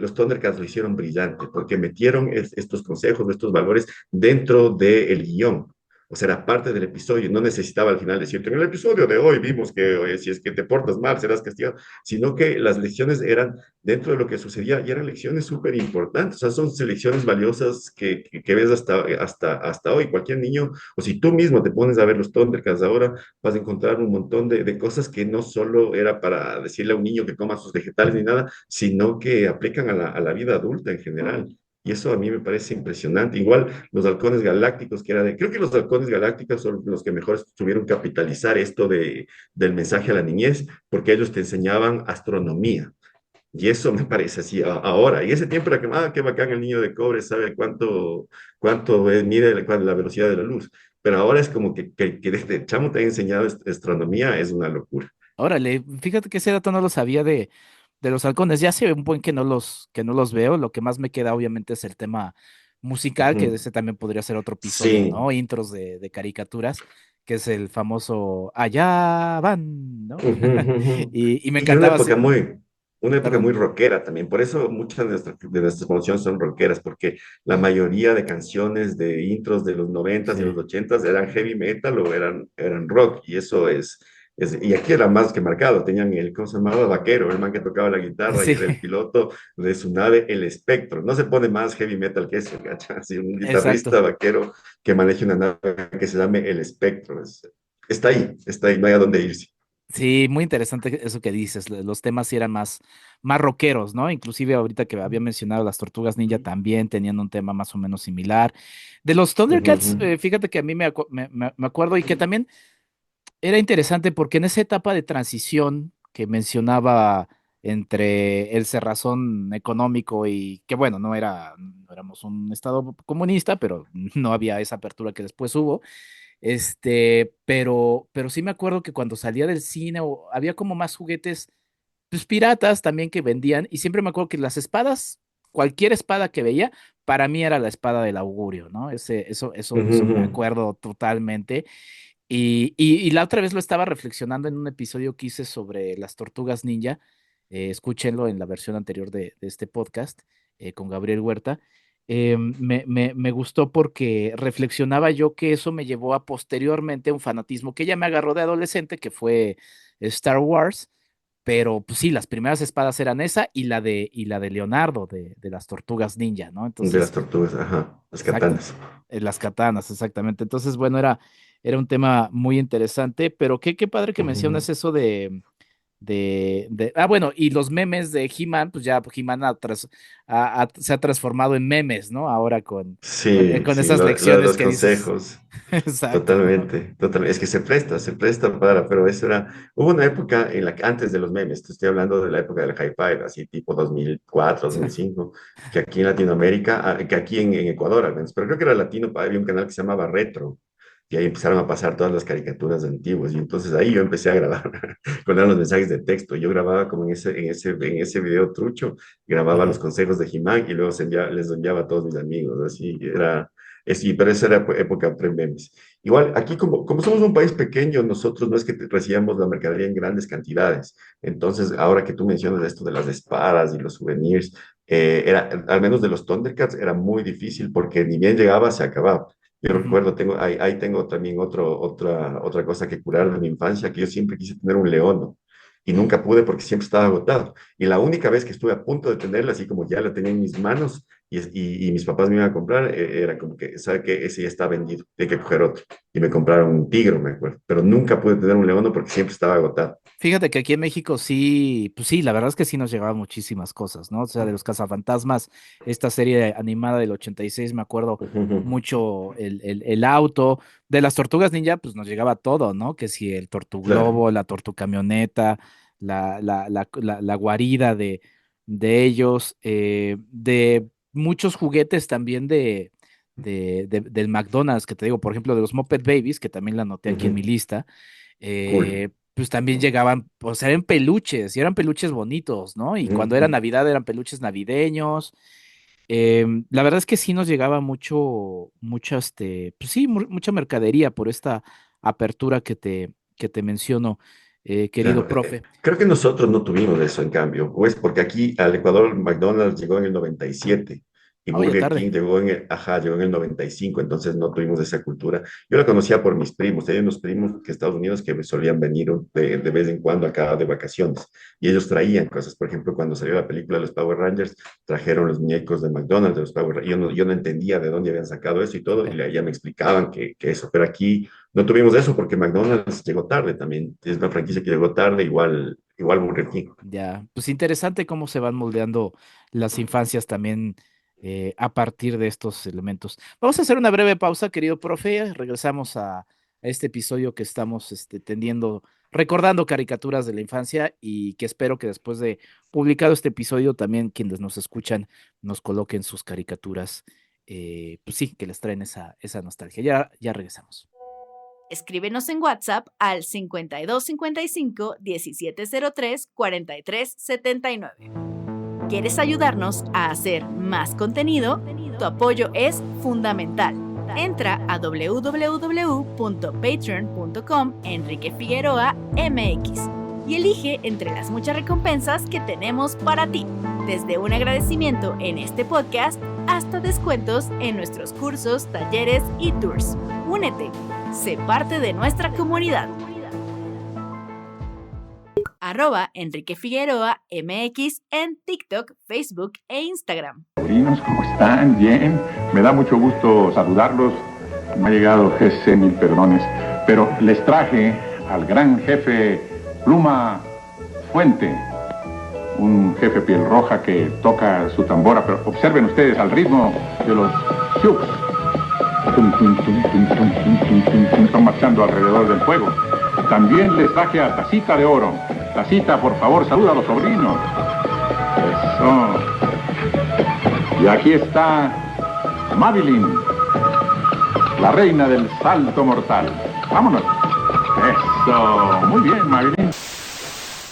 los Thundercats lo hicieron brillante porque metieron estos consejos, estos valores dentro del guión. O sea, era parte del episodio. No necesitaba al final decirte, en el episodio de hoy vimos que oye, si es que te portas mal serás castigado, sino que las lecciones eran dentro de lo que sucedía y eran lecciones súper importantes. O sea, son lecciones valiosas que ves hasta hoy. Cualquier niño, o si tú mismo te pones a ver los Thundercats ahora, vas a encontrar un montón de cosas que no solo era para decirle a un niño que coma sus vegetales ni nada, sino que aplican a la vida adulta en general. Y eso a mí me parece impresionante. Igual los halcones galácticos, creo que los halcones galácticos son los que mejor supieron capitalizar esto del mensaje a la niñez, porque ellos te enseñaban astronomía. Y eso me parece así ahora. Y ese tiempo era que, qué bacán el niño de cobre, sabe mide la velocidad de la luz. Pero ahora es como que desde chamo te han enseñado astronomía, es una locura. Órale, fíjate que ese dato no lo sabía de los halcones. Ya hace un buen que no los veo. Lo que más me queda, obviamente, es el tema musical, que Ujú. ese también podría ser otro episodio, Sí. ¿no? Intros de caricaturas, que es el famoso Allá van, ¿no? Ujú, ujú, ujú. Y me Y encantaba, una época perdón. muy rockera también. Por eso muchas de nuestras canciones son rockeras, porque la mayoría de canciones de intros de los noventas y los Sí, ochentas eran heavy metal o eran rock. Y eso y aquí era más que marcado. Tenían ¿cómo se llamaba? Vaquero, el man que tocaba la guitarra y sí, era el piloto de su nave, el Espectro. No se pone más heavy metal que eso, ¿cachai? Así, un guitarrista exacto. vaquero que maneje una nave que se llame el Espectro. Está ahí, no hay a dónde irse. Sí, muy interesante eso que dices. Los temas sí eran más rockeros, ¿no? Inclusive ahorita que había mencionado las Tortugas Ninja también tenían un tema más o menos similar. De los Ujú, Thundercats, ujú. fíjate que a mí me acuerdo y que también era interesante porque en esa etapa de transición que mencionaba entre el cerrazón económico y que bueno, no éramos un estado comunista, pero no había esa apertura que después hubo. Pero sí me acuerdo que cuando salía del cine había como más juguetes, pues piratas también que vendían, y siempre me acuerdo que las espadas, cualquier espada que veía, para mí era la espada del augurio, ¿no? Ujú, Eso me ujú. acuerdo totalmente. Y la otra vez lo estaba reflexionando en un episodio que hice sobre las tortugas ninja. Escúchenlo en la versión anterior de este podcast con Gabriel Huerta. Me gustó porque reflexionaba yo que eso me llevó a posteriormente un fanatismo que ya me agarró de adolescente, que fue Star Wars. Pero pues sí, las primeras espadas eran esa y la de Leonardo, de las tortugas ninja, ¿no? De Entonces, las tortugas, ajá, las exacto. katanas. Las katanas, exactamente. Entonces, bueno, era un tema muy interesante, pero qué padre que mencionas Ujú. eso bueno, y los memes de He-Man, pues ya He-Man se ha transformado en memes, ¿no? Ahora Sí, con sí, esas lo de lecciones los que dices. consejos, Exacto. totalmente, totalmente. Es que se presta pero hubo una época en la que antes de los memes, te estoy hablando de la época del hi-fi, así tipo 2004, Sí, 2005, que aquí en Latinoamérica, que aquí en Ecuador al menos, pero creo que era latino, había un canal que se llamaba Retro, y ahí empezaron a pasar todas las caricaturas antiguas, y entonces ahí yo empecé a grabar con los mensajes de texto, yo grababa como en ese video trucho, grababa los ajá. consejos de He-Man y luego les enviaba a todos mis amigos, así sí, pero esa era época pre-memes. Igual, aquí como somos un país pequeño, nosotros no es que recibamos la mercadería en grandes cantidades. Entonces, ahora que tú mencionas esto de las espadas y los souvenirs, al menos de los Thundercats, era muy difícil porque ni bien llegaba, se acababa. Yo Ujú. recuerdo, ahí tengo también otra cosa que curar de mi infancia, que yo siempre quise tener un león, ¿no? Y nunca pude porque siempre estaba agotado. Y la única vez que estuve a punto de tenerla, así como ya la tenía en mis manos y mis papás me iban a comprar, era como que, ¿sabe qué? Ese ya está vendido, hay que coger otro. Y me compraron un tigre, me acuerdo. Pero nunca pude tener un león ¿no? porque siempre estaba agotado. Fíjate que aquí en México sí, pues sí, la verdad es que sí nos llegaban muchísimas cosas, ¿no? O sea, de los Cazafantasmas, esta serie animada del 86, me acuerdo mucho el auto, de las Tortugas Ninja, pues nos llegaba todo, ¿no? Que si el Claro. Tortuglobo, la Tortucamioneta, la guarida de ellos, de muchos juguetes también del McDonald's, que te digo, por ejemplo, de los Muppet Babies, que también la anoté aquí en mi Ujú. lista. Cool. Pues también llegaban, pues eran peluches, y eran peluches bonitos, ¿no? Y cuando era Ujú. Navidad eran peluches navideños. La verdad es que sí nos llegaba mucho, pues sí, mucha mercadería por esta apertura que te menciono, querido Claro, profe. creo que nosotros no tuvimos eso en cambio, pues porque aquí al Ecuador McDonald's llegó en el 97 y Oye, Burger tarde. King llegó en el 95, entonces no tuvimos esa cultura. Yo la conocía por mis primos, tenía unos primos que Estados Unidos que me solían venir de vez en cuando acá de vacaciones y ellos traían cosas, por ejemplo, cuando salió la película de los Power Rangers, trajeron los muñecos de McDonald's, de los Power Rangers, yo no entendía de dónde habían sacado eso y todo, y ya me explicaban que eso, pero aquí no tuvimos eso porque McDonald's llegó tarde también. Es una franquicia que llegó tarde, igual Burger King. Ya, pues interesante cómo se van moldeando las infancias también a partir de estos elementos. Vamos a hacer una breve pausa, querido profe. Regresamos a este episodio que estamos tendiendo, recordando caricaturas de la infancia y que espero que después de publicado este episodio también quienes nos escuchan nos coloquen sus caricaturas, pues sí, que les traen esa nostalgia. Ya regresamos. Escríbenos en WhatsApp al 5255 1703 4379. ¿Quieres ayudarnos a hacer más contenido? Tu apoyo es fundamental. Entra a www.patreon.com Enrique Figueroa MX y elige entre las muchas recompensas que tenemos para ti, desde un agradecimiento en este podcast hasta descuentos en nuestros cursos, talleres y tours. Únete, sé parte de nuestra comunidad. @Enrique Figueroa MX en TikTok, Facebook e Instagram. Sobrinos, ¿cómo están? Bien. Me da mucho gusto saludarlos. Me ha llegado ese mil perdones, pero les traje al gran jefe Pluma Fuente, un jefe piel roja que toca su tambora, pero observen ustedes al ritmo de los Sioux. Tum, tum, tum, tum, tum, tum, tum, tum, tum, están marchando alrededor del fuego. También les traje a Tacita de Oro. Tacita, por favor, saluda a los sobrinos. Eso. Y aquí está Madeline, la reina del salto mortal. Vámonos. Eso. Muy bien, Madeline.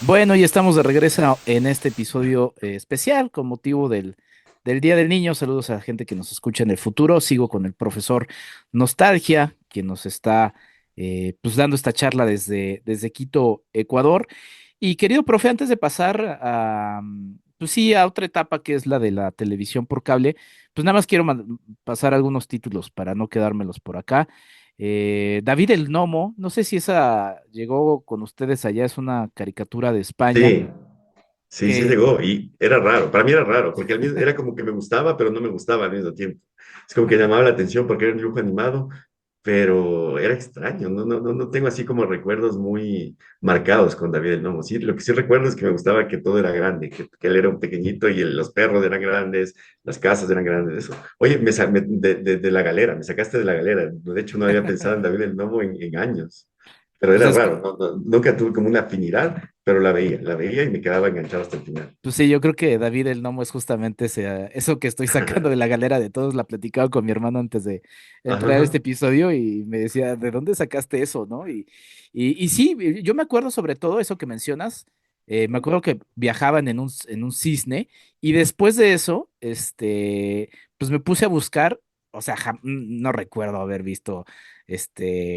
Bueno, y estamos de regreso en este episodio especial con motivo del Día del Niño. Saludos a la gente que nos escucha en el futuro. Sigo con el profesor Nostalgia, quien nos está pues dando esta charla desde Quito, Ecuador. Y querido profe, antes de pasar pues sí, a otra etapa que es la de la televisión por cable, pues nada más quiero pasar algunos títulos para no quedármelos por acá. David el Nomo, no sé si esa llegó con ustedes allá, es una caricatura de España Sí, sí que llegó y era raro. Para mí era raro porque al mismo, era como que me gustaba, pero no me gustaba al mismo tiempo. Es como que llamaba la atención porque era un dibujo animado, pero era extraño. No tengo así como recuerdos muy marcados con David el Nomo. Sí, lo que sí recuerdo es que me gustaba que todo era grande, que él era un pequeñito y los perros eran grandes, las casas eran grandes. Eso. Oye, de la galera, me sacaste de la galera. De hecho, no había pensado en David el Nomo en años. Pero pues era es raro, nunca tuve como una afinidad, pero la veía y me quedaba enganchado hasta el final. Pues sí, yo creo que David el Nomo es justamente eso que estoy sacando de la galera de todos. La platicaba con mi hermano antes de entrar a este Ajá. episodio y me decía, ¿de dónde sacaste eso, no? Y sí, yo me acuerdo sobre todo eso que mencionas. Me acuerdo que viajaban en un cisne y después de eso, pues me puse a buscar, o sea, no recuerdo haber visto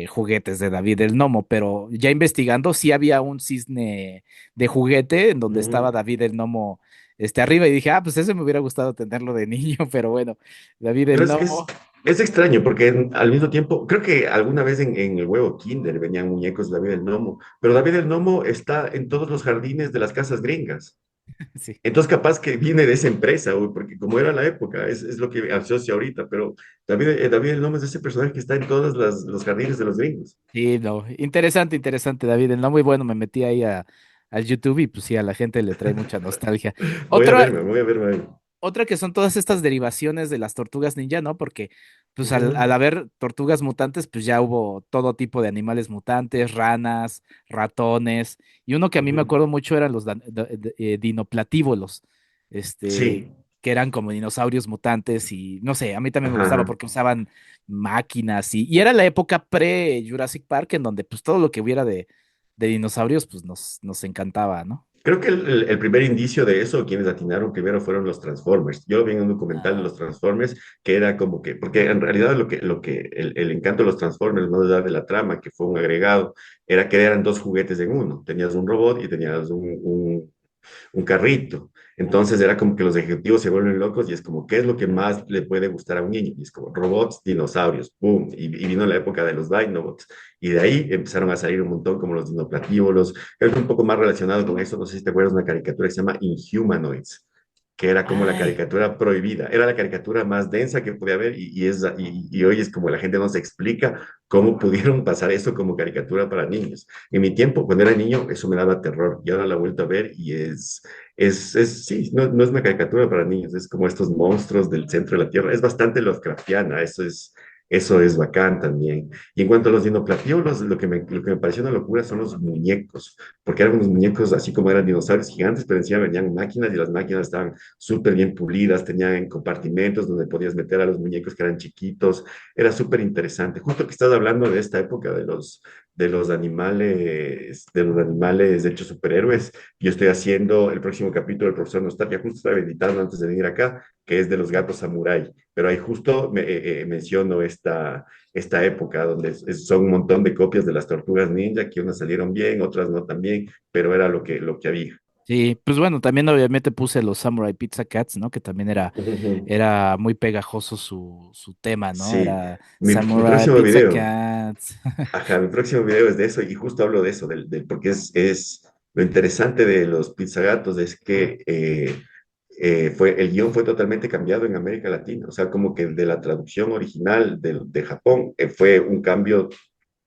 juguetes de David el Nomo, pero ya investigando, sí había un cisne de juguete en donde estaba Ujú. David el Gnomo arriba y dije, pues ese me hubiera gustado tenerlo de niño, pero bueno, David Pero el es Gnomo. Es extraño porque al mismo tiempo, creo que alguna vez en el huevo Kinder venían muñecos de David el Nomo, pero David el Nomo está en todos los jardines de las casas gringas. Sí. Entonces, capaz que viene de esa empresa, güey, porque como era la época, es lo que asocia ahorita, pero David el Nomo es ese personaje que está en todos los jardines de los gringos. Sí, no, interesante, interesante, David. El no muy bueno, me metí ahí al YouTube y pues sí, a la gente le trae mucha nostalgia. Voy a Otra, verme, voy a verme. otra que son todas estas derivaciones de las tortugas ninja, ¿no? Porque pues al Ujú, haber tortugas mutantes, pues ya hubo todo tipo de animales mutantes, ranas, ratones, y uno que a mí me ujú. acuerdo mucho eran los dinoplatívolos, Sí, que eran como dinosaurios mutantes y no sé, a mí también me ajá, gustaba ajá. porque usaban máquinas y era la época pre-Jurassic Park en donde pues todo lo que hubiera de dinosaurios pues nos encantaba, ¿no? Creo que el primer indicio de eso, quienes atinaron primero fueron los Transformers. Yo vi en un documental de Ah, los Transformers que era como que, porque en realidad el encanto de los Transformers, no de la trama, que fue un agregado, era que eran dos juguetes en uno. Tenías un robot y tenías un carrito. Entonces era como que los ejecutivos se vuelven locos y es como, ¿qué es lo que más le puede gustar a un niño? Y es como robots, dinosaurios, ¡boom! Y vino la época de los Dinobots. Y de ahí empezaron a salir un montón como los dinoplatívolos. Creo que un poco más relacionado con eso, no sé si te acuerdas de una caricatura que se llama Inhumanoids, que era como la ay, caricatura prohibida, era la caricatura más densa que podía haber y hoy es como la gente no se explica cómo pudieron pasar eso como caricatura para niños. En mi tiempo, cuando era niño, eso me daba terror y ahora la he vuelto a ver y sí, no es una caricatura para niños, es como estos monstruos del centro de la Tierra, es bastante Lovecraftiana, eso es bacán también. Y en cuanto a los dinoplatíbulos, lo que me pareció una locura son los muñecos, porque eran unos muñecos así como eran dinosaurios gigantes, pero encima venían máquinas y las máquinas estaban súper bien pulidas, tenían compartimentos donde podías meter a los muñecos que eran chiquitos, era súper interesante. Justo que estás hablando de esta época de los animales hechos superhéroes, yo estoy haciendo el próximo capítulo del profesor Nostalgia, justo estaba editando antes de venir acá, que es de los gatos samurái, pero ahí justo menciono esta época donde son un montón de copias de las tortugas ninja, que unas salieron bien, otras no tan bien, pero era lo que había. sí, pues bueno, también obviamente puse los Samurai Pizza Cats, ¿no? Que también Ujú. era muy pegajoso su tema, ¿no? Sí, Era mi Samurai próximo Pizza video, Cats. ajá, mi próximo video es de eso y justo hablo de eso, porque es lo interesante de los pizzagatos es que el guión fue totalmente cambiado en América Latina, o sea, como que de la traducción original de Japón fue un cambio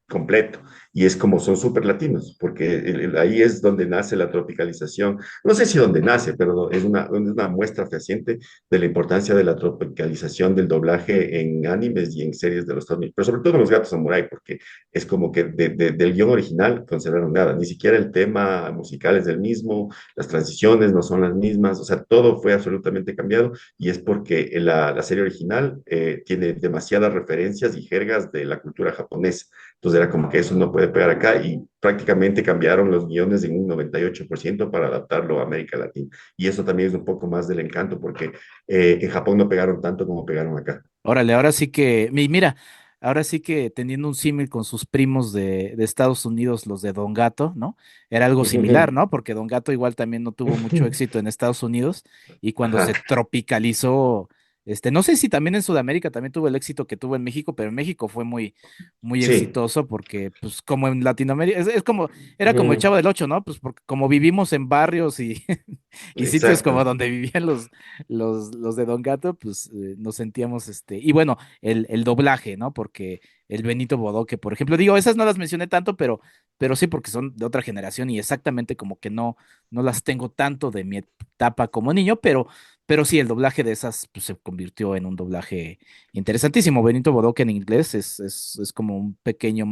completo. Y es como son súper latinos, porque ahí es donde nace la tropicalización. No sé si donde nace, pero es una muestra fehaciente de la importancia de la tropicalización del doblaje en animes y en series de los Estados Unidos, pero sobre todo en los gatos samurai, porque es como que del guión original conservaron nada, ni siquiera el tema musical es el mismo, las transiciones no son las mismas, o sea, todo fue absolutamente cambiado y es porque la serie original tiene demasiadas referencias y jergas de la cultura japonesa. Entonces era como que eso no puede pegar acá y prácticamente cambiaron los guiones en un 98% para adaptarlo a América Latina. Y eso también es un poco más del encanto porque en Japón no pegaron tanto como pegaron acá. Órale, ahora sí que, mira, ahora sí que teniendo un símil con sus primos de Estados Unidos, los de Don Gato, ¿no? Era algo similar, ¿no? Porque Don Gato igual también no tuvo mucho éxito en Estados Unidos y cuando Ajá, se tropicalizó, no sé si también en Sudamérica también tuvo el éxito que tuvo en México, pero en México fue muy, muy sí. exitoso porque, pues, como en Latinoamérica, es como, era como el Ujú, Chavo del Ocho, ¿no? Pues porque como vivimos en barrios y, y sitios como exacto. donde vivían los de Don Gato, pues nos sentíamos, y bueno, el doblaje, ¿no? Porque el Benito Bodoque, por ejemplo, digo, esas no las mencioné tanto, pero sí porque son de otra generación y exactamente como que no las tengo tanto de mi etapa como niño, pero sí, el doblaje de esas pues, se convirtió en un doblaje interesantísimo. Benito Bodoque en inglés es como un pequeño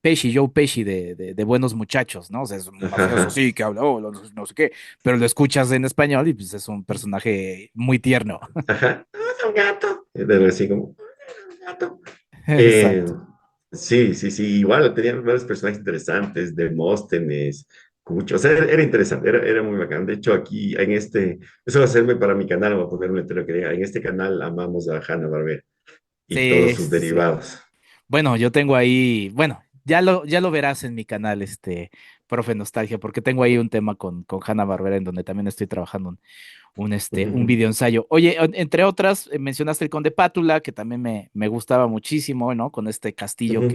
Pesci, Joe Pesci de Buenos Muchachos, ¿no? O sea, es un Ajá, mafioso, ajá. sí, que habla, oh, no sé qué, pero lo escuchas en español y pues es un personaje muy tierno. Ajá. Ah, es un gato. Era así como, "Ah, un gato". Eh, Exacto. sí, sí, sí. Igual tenían varios personajes interesantes, Demóstenes, Cucho. O sea, era interesante, era muy bacán. De hecho, aquí eso va a serme para mi canal, voy a poner un letrero que diga, en este canal amamos a Hanna-Barbera y todos Sí, sus sí. derivados. Bueno, yo tengo ahí, bueno, ya lo verás en mi canal, profe Nostalgia, porque tengo ahí un tema con Hanna-Barbera en donde también estoy trabajando un Ujú, video ensayo. Oye, entre otras, mencionaste el Conde Pátula, que también me gustaba muchísimo, ¿no? Con este castillo ujú.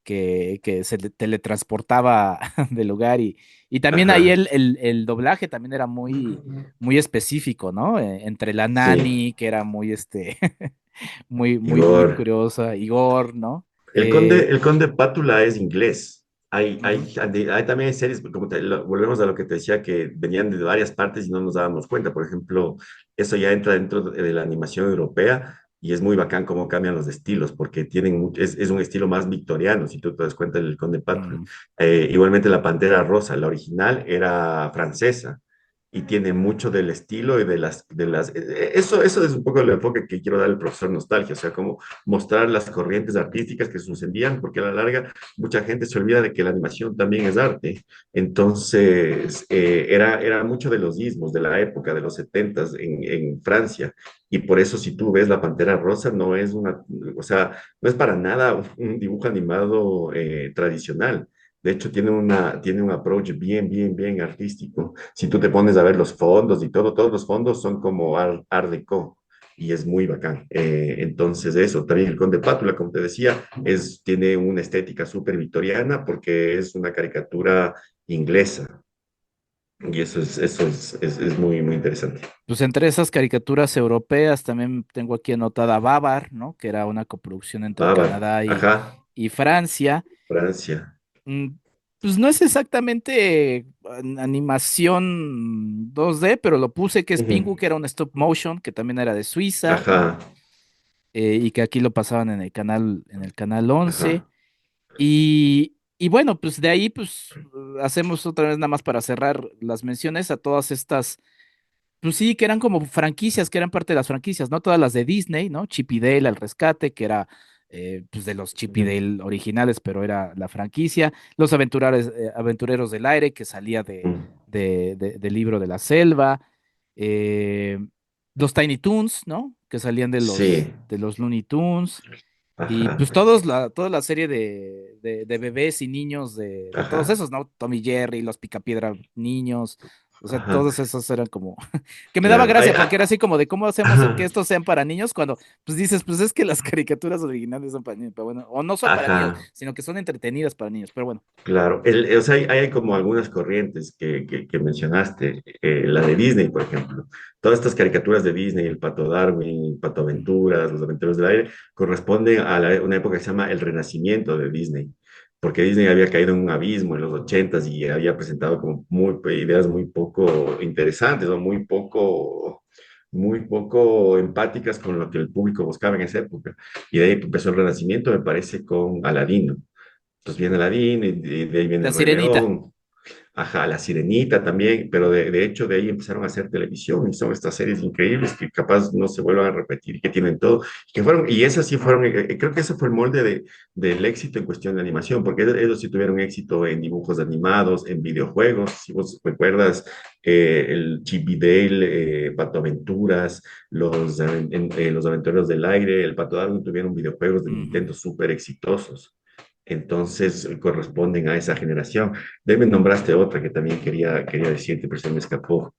que se teletransportaba del lugar y también ahí Ajá, el doblaje también era muy específico, ¿no? Entre la sí, Nani, que era muy, muy Igor. curiosa, Igor, ¿no? Eh, El conde Pátula es inglés. ujú, Hay también hay series, como volvemos a lo que te decía, que venían de varias partes y no nos dábamos cuenta. Por ejemplo, eso ya entra dentro de la animación europea y es muy bacán cómo cambian los estilos, porque es un estilo más victoriano, si tú te das cuenta del conde Pátula. mm, Igualmente la Pantera Rosa, la original era francesa y tiene mucho del estilo y eso es un poco el enfoque que quiero dar al profesor Nostalgia, o sea, como mostrar las corrientes artísticas que sucedían, porque a la larga mucha gente se olvida de que la animación también es arte. Entonces, era mucho de los ismos de la época, de los setentas en Francia, y por eso si tú ves La Pantera Rosa, o sea, no es para nada un dibujo animado tradicional. De hecho, tiene un approach bien artístico. Si tú te pones a ver los fondos y todo, todos los fondos son como art déco y es muy bacán. Entonces, eso, también el Conde Pátula, como te decía, tiene una estética súper victoriana porque es una caricatura inglesa y es muy interesante. Pues entre esas caricaturas europeas también tengo aquí anotada Babar, ¿no? Que era una coproducción entre Bávar, Canadá ajá, y Francia. Francia, Mm, Pues no es exactamente animación 2D, pero lo puse que es ujú, Pingu, que era un stop motion, que también era de Suiza, ¿no? ajá, Y que aquí lo pasaban en el canal 11. ajá, Y bueno, pues de ahí pues hacemos otra vez nada más para cerrar las menciones a todas estas, pues sí, que eran como franquicias, que eran parte de las franquicias, ¿no? Todas las de Disney, ¿no? Chip y Dale al rescate, que era pues de los Chip y ujú, Dale originales, pero era la franquicia. Los Aventureros del Aire, que salía ujú. del libro de la selva. eh, los Tiny Toons, ¿no? Que salían Sí, de los Looney Tunes. Y ajá, pues toda la serie de bebés y niños de todos ajá, esos, ¿no? Tommy Jerry, los Picapiedra niños, o sea, ajá, todos esos eran como, que me daba claro. gracia porque era así como de cómo hacemos que Ajá, estos sean para niños cuando pues dices, pues es que las caricaturas originales son para niños, pero bueno, o no son para niños, ajá. sino que son entretenidas para niños, pero bueno. Claro, o sea, hay como algunas corrientes que mencionaste, la de Disney, por ejemplo. Todas estas caricaturas de Disney, el Pato Darwin, Pato Mm, Aventuras, Los Aventureros del Aire, corresponden a una época que se llama el Renacimiento de Disney, porque Disney había caído en un abismo en los ochentas y había presentado como ideas muy poco interesantes o muy poco empáticas con lo que el público buscaba en esa época. Y de ahí empezó el Renacimiento, me parece, con Aladino. Entonces viene Aladín y de ahí viene La el Rey Sirenita. León, ajá, La Sirenita también, pero de hecho de ahí empezaron a hacer televisión y son estas series increíbles que capaz no se vuelvan a repetir y que tienen todo, y esas sí fueron, creo que ese fue el molde del éxito en cuestión de animación, porque ellos sí tuvieron éxito en dibujos animados, en videojuegos, si vos recuerdas, el Chip y Dale, Pato Aventuras, los Aventureros del Aire, el Pato Darwin tuvieron videojuegos de Ujú. Nintendo súper exitosos. Entonces corresponden a esa generación. De me nombraste otra que también quería decirte, pero se me escapó.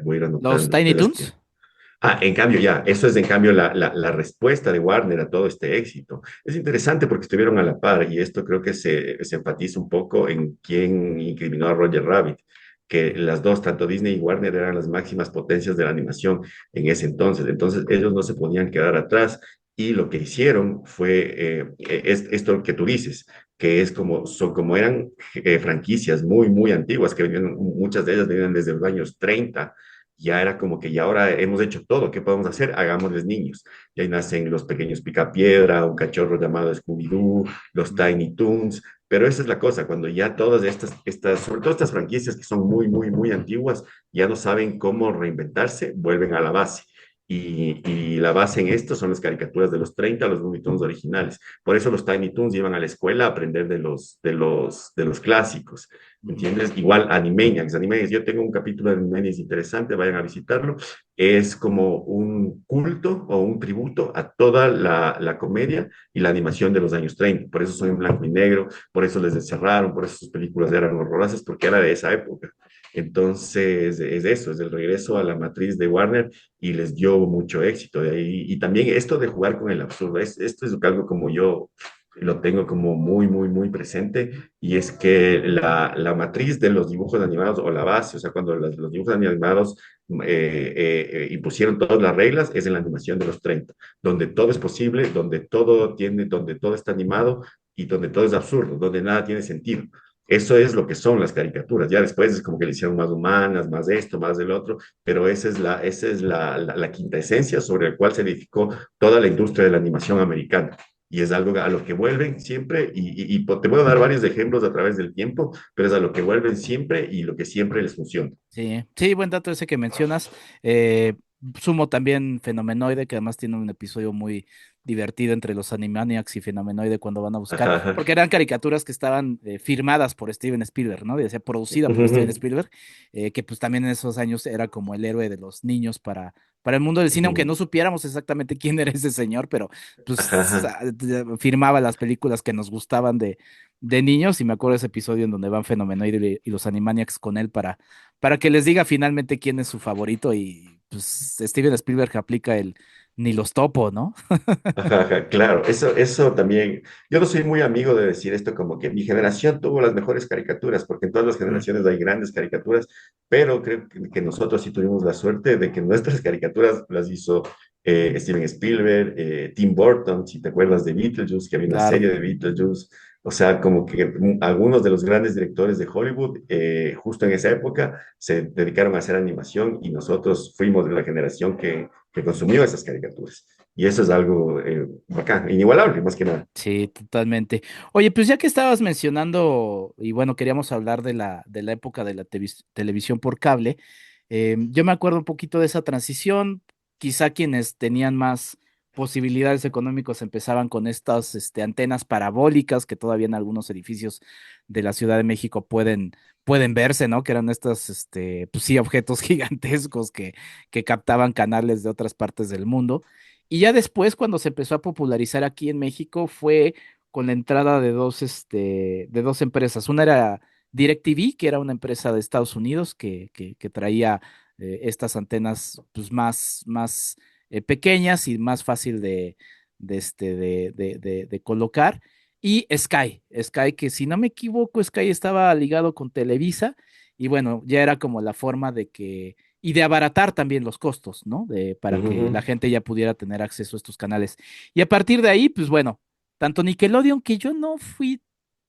Voy a ir Los anotando Tiny de las que... Toons. En cambio, ya, eso es en cambio la respuesta de Warner a todo este éxito. Es interesante porque estuvieron a la par y esto creo que se enfatiza un poco en quién incriminó a Roger Rabbit, que las dos, tanto Disney y Warner, eran las máximas potencias de la animación en ese entonces. Entonces, ellos no se podían quedar atrás y lo que hicieron fue esto que tú dices, que es como eran franquicias muy antiguas, que muchas de ellas venían desde los años 30, ya era como que ya ahora hemos hecho todo, ¿qué podemos hacer? Hagámosles niños. Y ahí nacen los pequeños Picapiedra, un cachorro llamado Scooby-Doo, los Mm, Tiny Toons, pero esa es la cosa, cuando ya todas sobre todo estas franquicias que son muy antiguas, ya no saben cómo reinventarse, vuelven a la base. y la base en esto son las caricaturas de los 30, los Looney Tunes originales. Por eso los Tiny Toons llevan a la escuela a aprender de los clásicos, ¿me entiendes? Igual Animaniacs, Animaniacs, yo tengo un capítulo de Animaniacs interesante, vayan a visitarlo, es como un culto o un tributo a toda la comedia y la animación de los años 30, por eso son en blanco y negro, por eso les encerraron, por eso sus películas eran horrorosas, porque era de esa época. Entonces, es eso, es el regreso a la matriz de Warner y les dio mucho éxito de ahí. Y también esto de jugar con el absurdo, esto es algo como yo lo tengo como muy, muy, muy presente, y es que la matriz de los dibujos animados o la base, o sea, cuando los dibujos animados impusieron todas las reglas, es en la animación de los 30 donde todo es posible, donde todo está animado y donde todo es absurdo, donde nada tiene sentido. Eso es lo que son las caricaturas. Ya después es como que le hicieron más humanas, más esto, más del otro, pero esa es la quinta esencia sobre la cual se edificó toda la industria de la animación americana. Y es algo a lo que vuelven siempre, te puedo dar varios ejemplos a través del tiempo, pero es a lo que vuelven siempre y lo que siempre les funciona. Sí, sí, buen dato ese que mencionas. Eh, Sumo también Fenomenoide, que además tiene un episodio muy divertido entre los Animaniacs y Fenomenoide cuando van a buscar, Ajá, ajá. porque eran caricaturas que estaban firmadas por Steven Spielberg, ¿no? Decía producida por Ujú, Steven ujú, Spielberg, que pues también en esos años era como el héroe de los niños para el mundo del cine, aunque no ujú. supiéramos exactamente quién era ese señor, pero Ajá, pues ajá. firmaba las películas que nos gustaban de niños, y me acuerdo de ese episodio en donde van Fenomenoide y los Animaniacs con él para que les diga finalmente quién es su favorito, y pues Steven Spielberg aplica el ni los topo, ¿no? Ajá, ajá, claro, eso también. Yo no soy muy amigo de decir esto como que mi generación tuvo las mejores caricaturas, porque en todas las Mm, generaciones hay grandes caricaturas, pero creo que nosotros sí tuvimos la suerte de que nuestras caricaturas las hizo Steven Spielberg, Tim Burton, si te acuerdas de Beetlejuice, que había una claro. serie de Beetlejuice. O sea, como que algunos de los grandes directores de Hollywood, justo en esa época, se dedicaron a hacer animación y nosotros fuimos de la generación que consumió esas caricaturas. Y eso es algo bacán, inigualable, más que nada. Sí, totalmente. Oye, pues ya que estabas mencionando, y bueno, queríamos hablar de la época de la televisión por cable, yo me acuerdo un poquito de esa transición. Quizá quienes tenían más posibilidades económicas empezaban con estas antenas parabólicas que todavía en algunos edificios de la Ciudad de México pueden verse, ¿no? Que eran estos, pues sí, objetos gigantescos que captaban canales de otras partes del mundo. Y ya después, cuando se empezó a popularizar aquí en México, fue con la entrada de dos empresas. Una era DirecTV, que era una empresa de Estados Unidos que traía estas antenas pues, más pequeñas y más fácil de colocar. Y Sky, que si no me equivoco, Sky estaba ligado con Televisa, y bueno, ya era como la forma y de abaratar también los costos, ¿no? Para Ujú, que ujú. la gente ya pudiera tener acceso a estos canales. Y a partir de ahí, pues bueno, tanto Nickelodeon, que yo no fui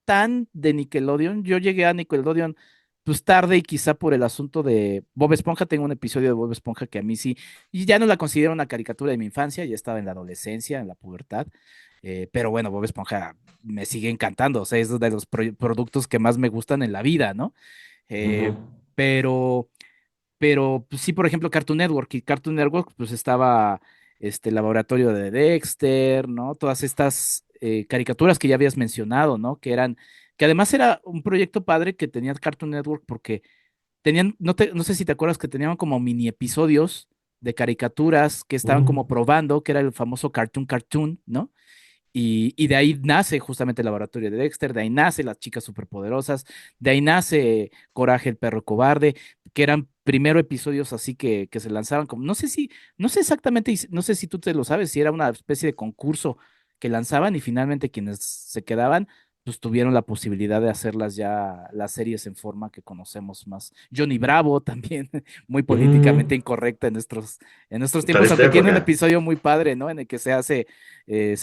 tan de Nickelodeon, yo llegué a Nickelodeon pues tarde, y quizá por el asunto de Bob Esponja. Tengo un episodio de Bob Esponja que a mí sí, y ya no la considero una caricatura de mi infancia, ya estaba en la adolescencia, en la pubertad, pero bueno, Bob Esponja me sigue encantando, o sea, es de los productos que más me gustan en la vida, ¿no? Ujú. Eh, pero pues, sí, por ejemplo, Cartoon Network, pues estaba el laboratorio de Dexter, ¿no? Todas estas caricaturas que ya habías mencionado, ¿no? Que además era un proyecto padre que tenía Cartoon Network, porque tenían, no sé si te acuerdas que tenían como mini episodios de caricaturas que estaban como Ujú. probando, que era el famoso Cartoon, ¿no? Y de ahí nace justamente el laboratorio de Dexter, de ahí nace las chicas superpoderosas, de ahí nace Coraje el perro cobarde, que eran primero episodios así que se lanzaban como, no sé exactamente, no sé si tú te lo sabes, si era una especie de concurso que lanzaban, y finalmente quienes se quedaban, pues tuvieron la posibilidad de hacerlas ya las series en forma que conocemos más. Johnny Bravo también, muy políticamente Mm. incorrecta en nuestros Para tiempos, esta aunque tiene un época, episodio muy padre, ¿no? En el que se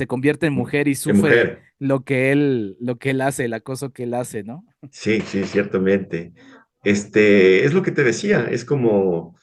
convierte en mujer y de sufre mujer. lo que él hace, el acoso que él hace, ¿no? Sí, sí, ciertamente. Es lo que te decía, es como,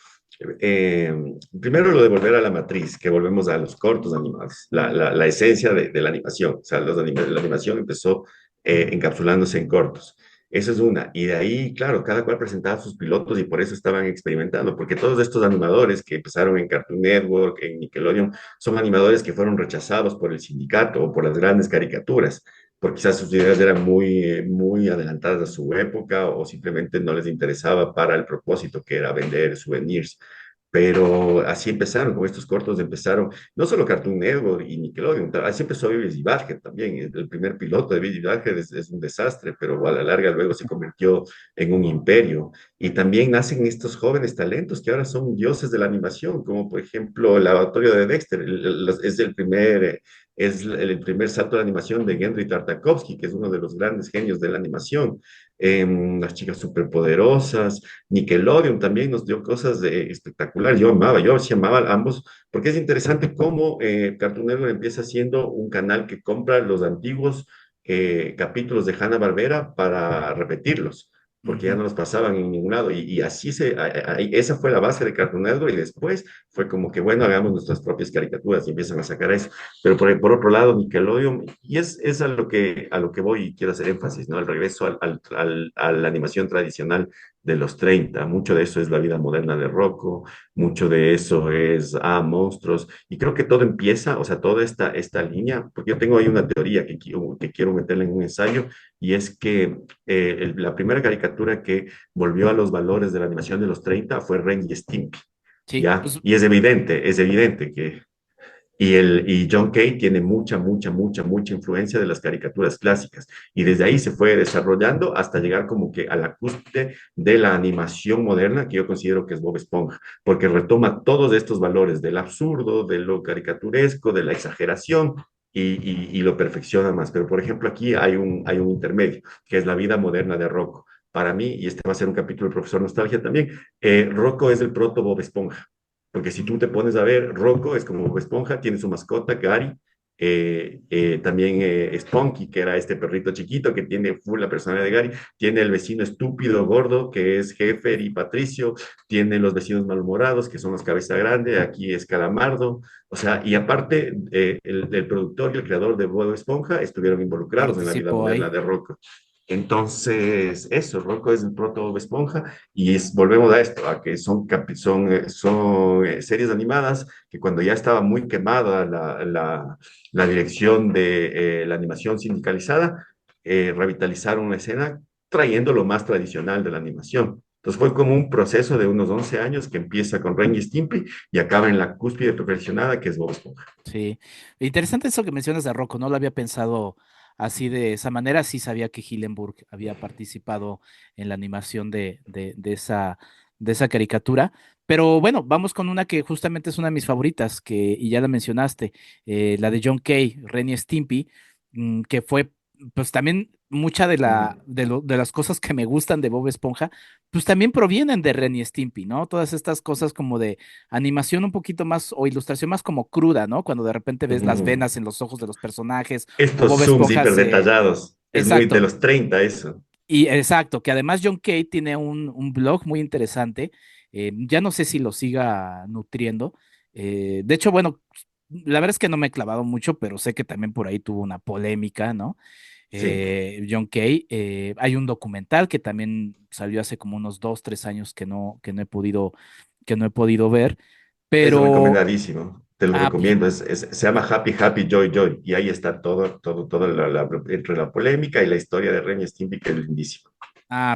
eh, primero lo de volver a la matriz, que volvemos a los cortos animados, la esencia de la animación. O sea, la animación empezó encapsulándose en cortos. Esa es una. Y de ahí, claro, cada cual presentaba sus pilotos y por eso estaban experimentando, porque todos estos animadores que empezaron en Cartoon Network, en Nickelodeon, son animadores que fueron rechazados por el sindicato o por las grandes caricaturas, porque quizás sus ideas eran muy adelantadas a su época o simplemente no les interesaba para el propósito que era vender souvenirs. Pero así empezaron, con estos cortos empezaron, no solo Cartoon Network y Nickelodeon, así empezó Beavis y Butthead también. El primer piloto de Beavis y Butthead es un desastre, pero a la larga luego se convirtió en un imperio. Y también nacen estos jóvenes talentos que ahora son dioses de la animación, como por ejemplo el laboratorio de Dexter, es el primer salto de animación de Genndy Tartakovsky, que es uno de los grandes genios de la animación. Las chicas superpoderosas, Nickelodeon también nos dio cosas espectaculares. Yo sí amaba a ambos, porque es interesante cómo Cartoon Network empieza siendo un canal que compra los antiguos capítulos de Hanna-Barbera para repetirlos, porque ya Ujú. no los pasaban en ningún lado. Y así esa fue la base de Cartoon Network, y después fue como que, bueno, hagamos nuestras propias caricaturas y empiezan a sacar eso. Pero por otro lado, Nickelodeon, y es a lo que voy y quiero hacer énfasis, ¿no? El regreso a la animación tradicional de los 30. Mucho de eso es la vida moderna de Rocco, mucho de eso es monstruos, y creo que todo empieza, o sea, toda esta línea, porque yo tengo ahí una teoría que quiero meterla en un ensayo, y es que la primera caricatura que volvió a los valores de la animación de los 30 fue Ren y Stimpy, Sí, ¿ya? pues Y es evidente y John Kay tiene mucha influencia de las caricaturas clásicas. Y desde ahí se fue desarrollando hasta llegar como que a la cúspide de la animación moderna, que yo considero que es Bob Esponja, porque retoma todos estos valores del absurdo, de lo caricaturesco, de la exageración. Y lo perfecciona más. Pero, por ejemplo, aquí hay un intermedio, que es la vida moderna de Rocco. Para mí, y este va a ser un capítulo del profesor Nostalgia también, Rocco es el proto Bob Esponja. Porque si tú te pones a ver, Rocco es como Bob Esponja, tiene su mascota, Gary, también Spunky, que era este perrito chiquito que tiene full la personalidad de Gary, tiene el vecino estúpido gordo, que es Jeffer y Patricio, tiene los vecinos malhumorados, que son los cabeza grande, aquí es Calamardo, o sea, y aparte, el productor y el creador de Bob Esponja estuvieron involucrados en la vida participó moderna ahí. de Rocco. Entonces, eso, Rocco es el proto Bob Esponja, y volvemos a esto, a que son series animadas que cuando ya estaba muy quemada la dirección de la animación sindicalizada, revitalizaron una escena trayendo lo más tradicional de la animación. Entonces fue como un proceso de unos 11 años que empieza con Ren y Stimpy y acaba en la cúspide perfeccionada que es Bob Esponja. Sí. Interesante eso que mencionas de Rocco, no lo había pensado así de esa manera. Sí sabía que Hillenburg había participado en la animación de esa caricatura. Pero bueno, vamos con una que justamente es una de mis favoritas, y ya la mencionaste, la de John Kay, Ren y Stimpy, que fue pues también mucha de las cosas que me gustan de Bob Esponja, pues también provienen de Ren y Stimpy, ¿no? Todas estas cosas como de animación un poquito más o ilustración más como cruda, ¿no? Cuando de repente ves las Ujú. venas en los ojos de los personajes o Estos Bob zooms Esponja hiper se... detallados, es muy de Exacto. los 30 eso. Y exacto, que además John Kay tiene un blog muy interesante. Ya no sé si lo siga nutriendo. De hecho, bueno, la verdad es que no me he clavado mucho, pero sé que también por ahí tuvo una polémica, ¿no? Sí, John Kay. Hay un documental que también salió hace como unos 2, 3 años que no he podido ver, es pero recomendadísimo, te lo pues, recomiendo. Se llama Happy Happy Joy Joy, y ahí está todo entre la polémica y la historia de Ren y Stimpy, que es lindísimo.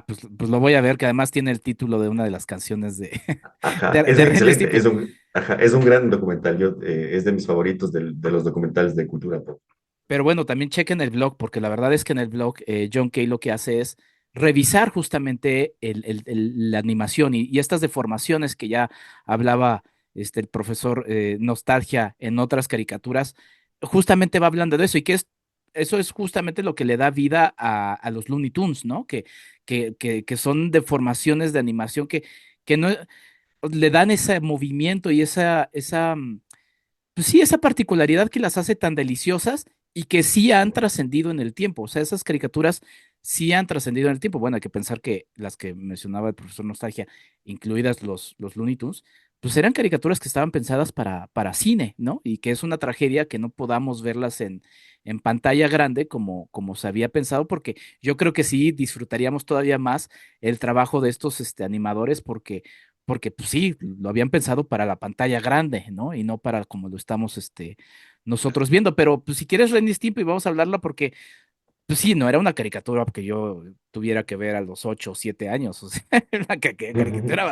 pues lo voy a ver, que además tiene el título de una de las canciones de, Ajá, de, es de Ren y excelente, Stimpy. es un gran documental. Es de mis favoritos de los documentales de cultura pop. Pero bueno, también chequen el blog, porque la verdad es que en el blog John Kay lo que hace es revisar justamente la animación y estas deformaciones que ya hablaba el profesor Nostalgia en otras caricaturas, justamente va hablando de eso y eso es justamente lo que le da vida a los Looney Tunes, ¿no? Que son deformaciones de animación que no le dan ese movimiento y pues sí, esa particularidad que las hace tan deliciosas y que sí han trascendido en el tiempo. O sea, esas caricaturas sí han trascendido en el tiempo. Bueno, hay que pensar que las que mencionaba el profesor Nostalgia, incluidas los Looney Tunes, pues eran caricaturas que estaban pensadas para cine, ¿no? Y que es una tragedia que no podamos verlas en pantalla grande como se había pensado, porque yo creo que sí disfrutaríamos todavía más el trabajo de estos animadores, porque pues sí, lo habían pensado para la pantalla grande, ¿no? Y no para como lo estamos nosotros viendo. Pero pues si quieres, Ren y Stimpy, vamos a hablarla porque pues sí, no era una caricatura que yo tuviera que ver a los 8 o 7 años. O sea, era una caricatura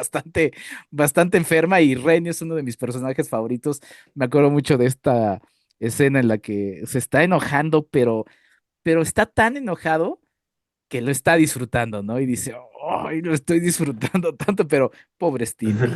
bastante enferma y Ren es uno de mis personajes favoritos. Me acuerdo mucho de esta escena en la que se está enojando, pero está tan enojado que lo está disfrutando, ¿no? Y dice, ¡ay, lo estoy disfrutando tanto! Pero pobre Stimpy.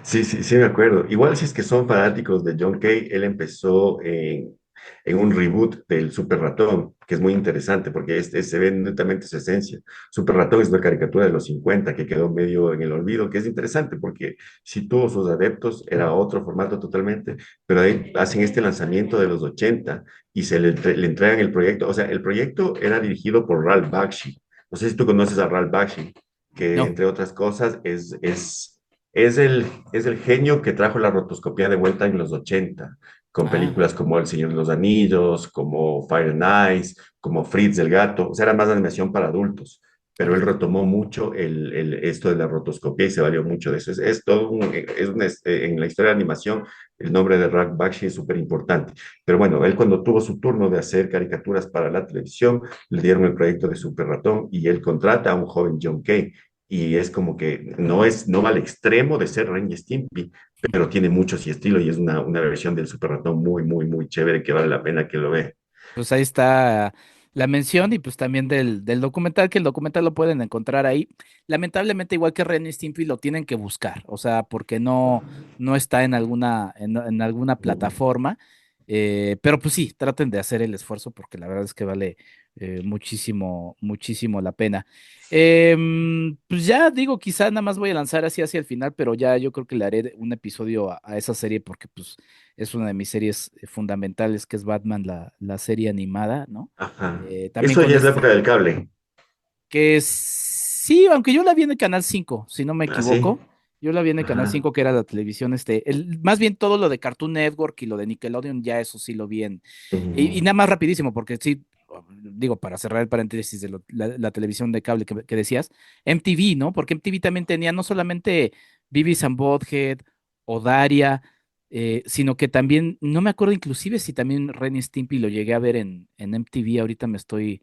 Sí, sí, sí, me acuerdo. Igual si es que son fanáticos de John Kay, él empezó en un reboot del Super Ratón, que es muy interesante porque se ve netamente su esencia. Super Ratón es una caricatura de los 50 que quedó medio en el olvido, que es interesante porque si tuvo sus adeptos, era otro formato totalmente, pero ahí hacen este lanzamiento de los 80 y le entregan el proyecto. O sea, el proyecto era dirigido por Ralph Bakshi. No sé si tú conoces a Ralph Bakshi, que No. entre otras cosas es el genio que trajo la rotoscopía de vuelta en los 80 con Ah, películas como El Señor de los Anillos, como Fire and Ice, como Fritz el gato. O sea, era más animación para adultos, pero él órale. retomó mucho esto de la rotoscopía y se valió mucho de eso. Es todo en la historia de animación, el nombre de Ralph Bakshi es súper importante. Pero bueno, él cuando tuvo su turno de hacer caricaturas para la televisión, le dieron el proyecto de Super Ratón y él contrata a un joven John Kay y es como que no va al extremo de ser Ren y Stimpy, pero tiene mucho sí estilo y es una versión del Super Ratón muy, muy, muy chévere que vale la pena que lo vea. Pues ahí está la mención y pues también del documental, que el documental lo pueden encontrar ahí. Lamentablemente, igual que Ren y Stimpy, lo tienen que buscar, o sea, porque no está en alguna plataforma. Pero pues sí, traten de hacer el esfuerzo porque la verdad es que vale muchísimo, muchísimo la pena. Pues ya digo, quizá nada más voy a lanzar así hacia el final, pero ya yo creo que le haré un episodio a esa serie porque pues es una de mis series fundamentales, que es Batman, la serie animada, ¿no? Ajá. También Eso con ya es la época este, del cable. que sí, aunque yo la vi en el Canal 5 si no me Ah, sí. equivoco, yo la vi en el Canal Ajá. 5 que era la televisión, más bien todo lo de Cartoon Network y lo de Nickelodeon, ya eso sí lo vi y Ujú. nada más rapidísimo, porque sí, digo, para cerrar el paréntesis de la televisión de cable que decías, MTV, ¿no? Porque MTV también tenía no solamente Beavis and Butthead o Daria, sino que también, no me acuerdo inclusive si también Ren y Stimpy lo llegué a ver en MTV, ahorita me estoy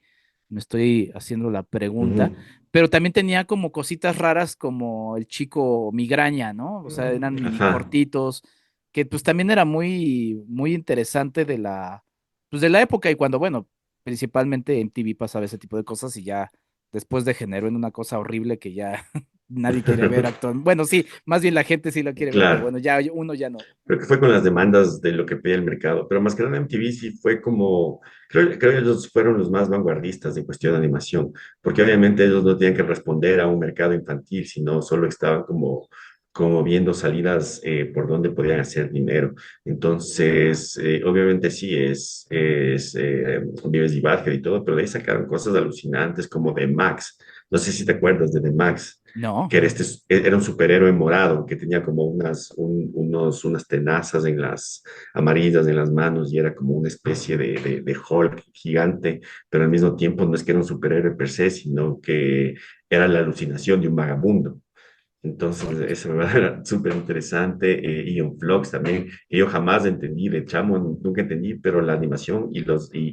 haciendo la pregunta, Ujú. pero también tenía como cositas raras como el chico migraña, ¿no? O sea, eran mini Ajá. cortitos, que pues también era muy, muy interesante pues de la época y cuando, bueno, principalmente en TV pasaba ese tipo de cosas y ya después degeneró en una cosa horrible que ya nadie quiere ver actualmente. Bueno, sí, más bien la gente sí lo quiere ver, pero Claro. bueno, ya uno ya no. Creo que fue con las demandas de lo que pedía el mercado, pero más que nada MTV sí fue como, creo que ellos fueron los más vanguardistas en cuestión de animación, porque obviamente ellos no tenían que responder a un mercado infantil, sino solo estaban como viendo salidas por donde podían hacer dinero. Entonces, obviamente sí es Vives y Butthead y todo, pero de ahí sacaron cosas alucinantes como The Max. No sé si te acuerdas de The Max No. que era un superhéroe morado que tenía como unas tenazas en las amarillas en las manos y era como una especie de Hulk gigante, pero al mismo tiempo no es que era un superhéroe per se, sino que era la alucinación de un vagabundo. Entonces, Órale. eso me va era súper interesante. Ion Flux también, que yo jamás entendí, de chamo nunca entendí, pero la animación y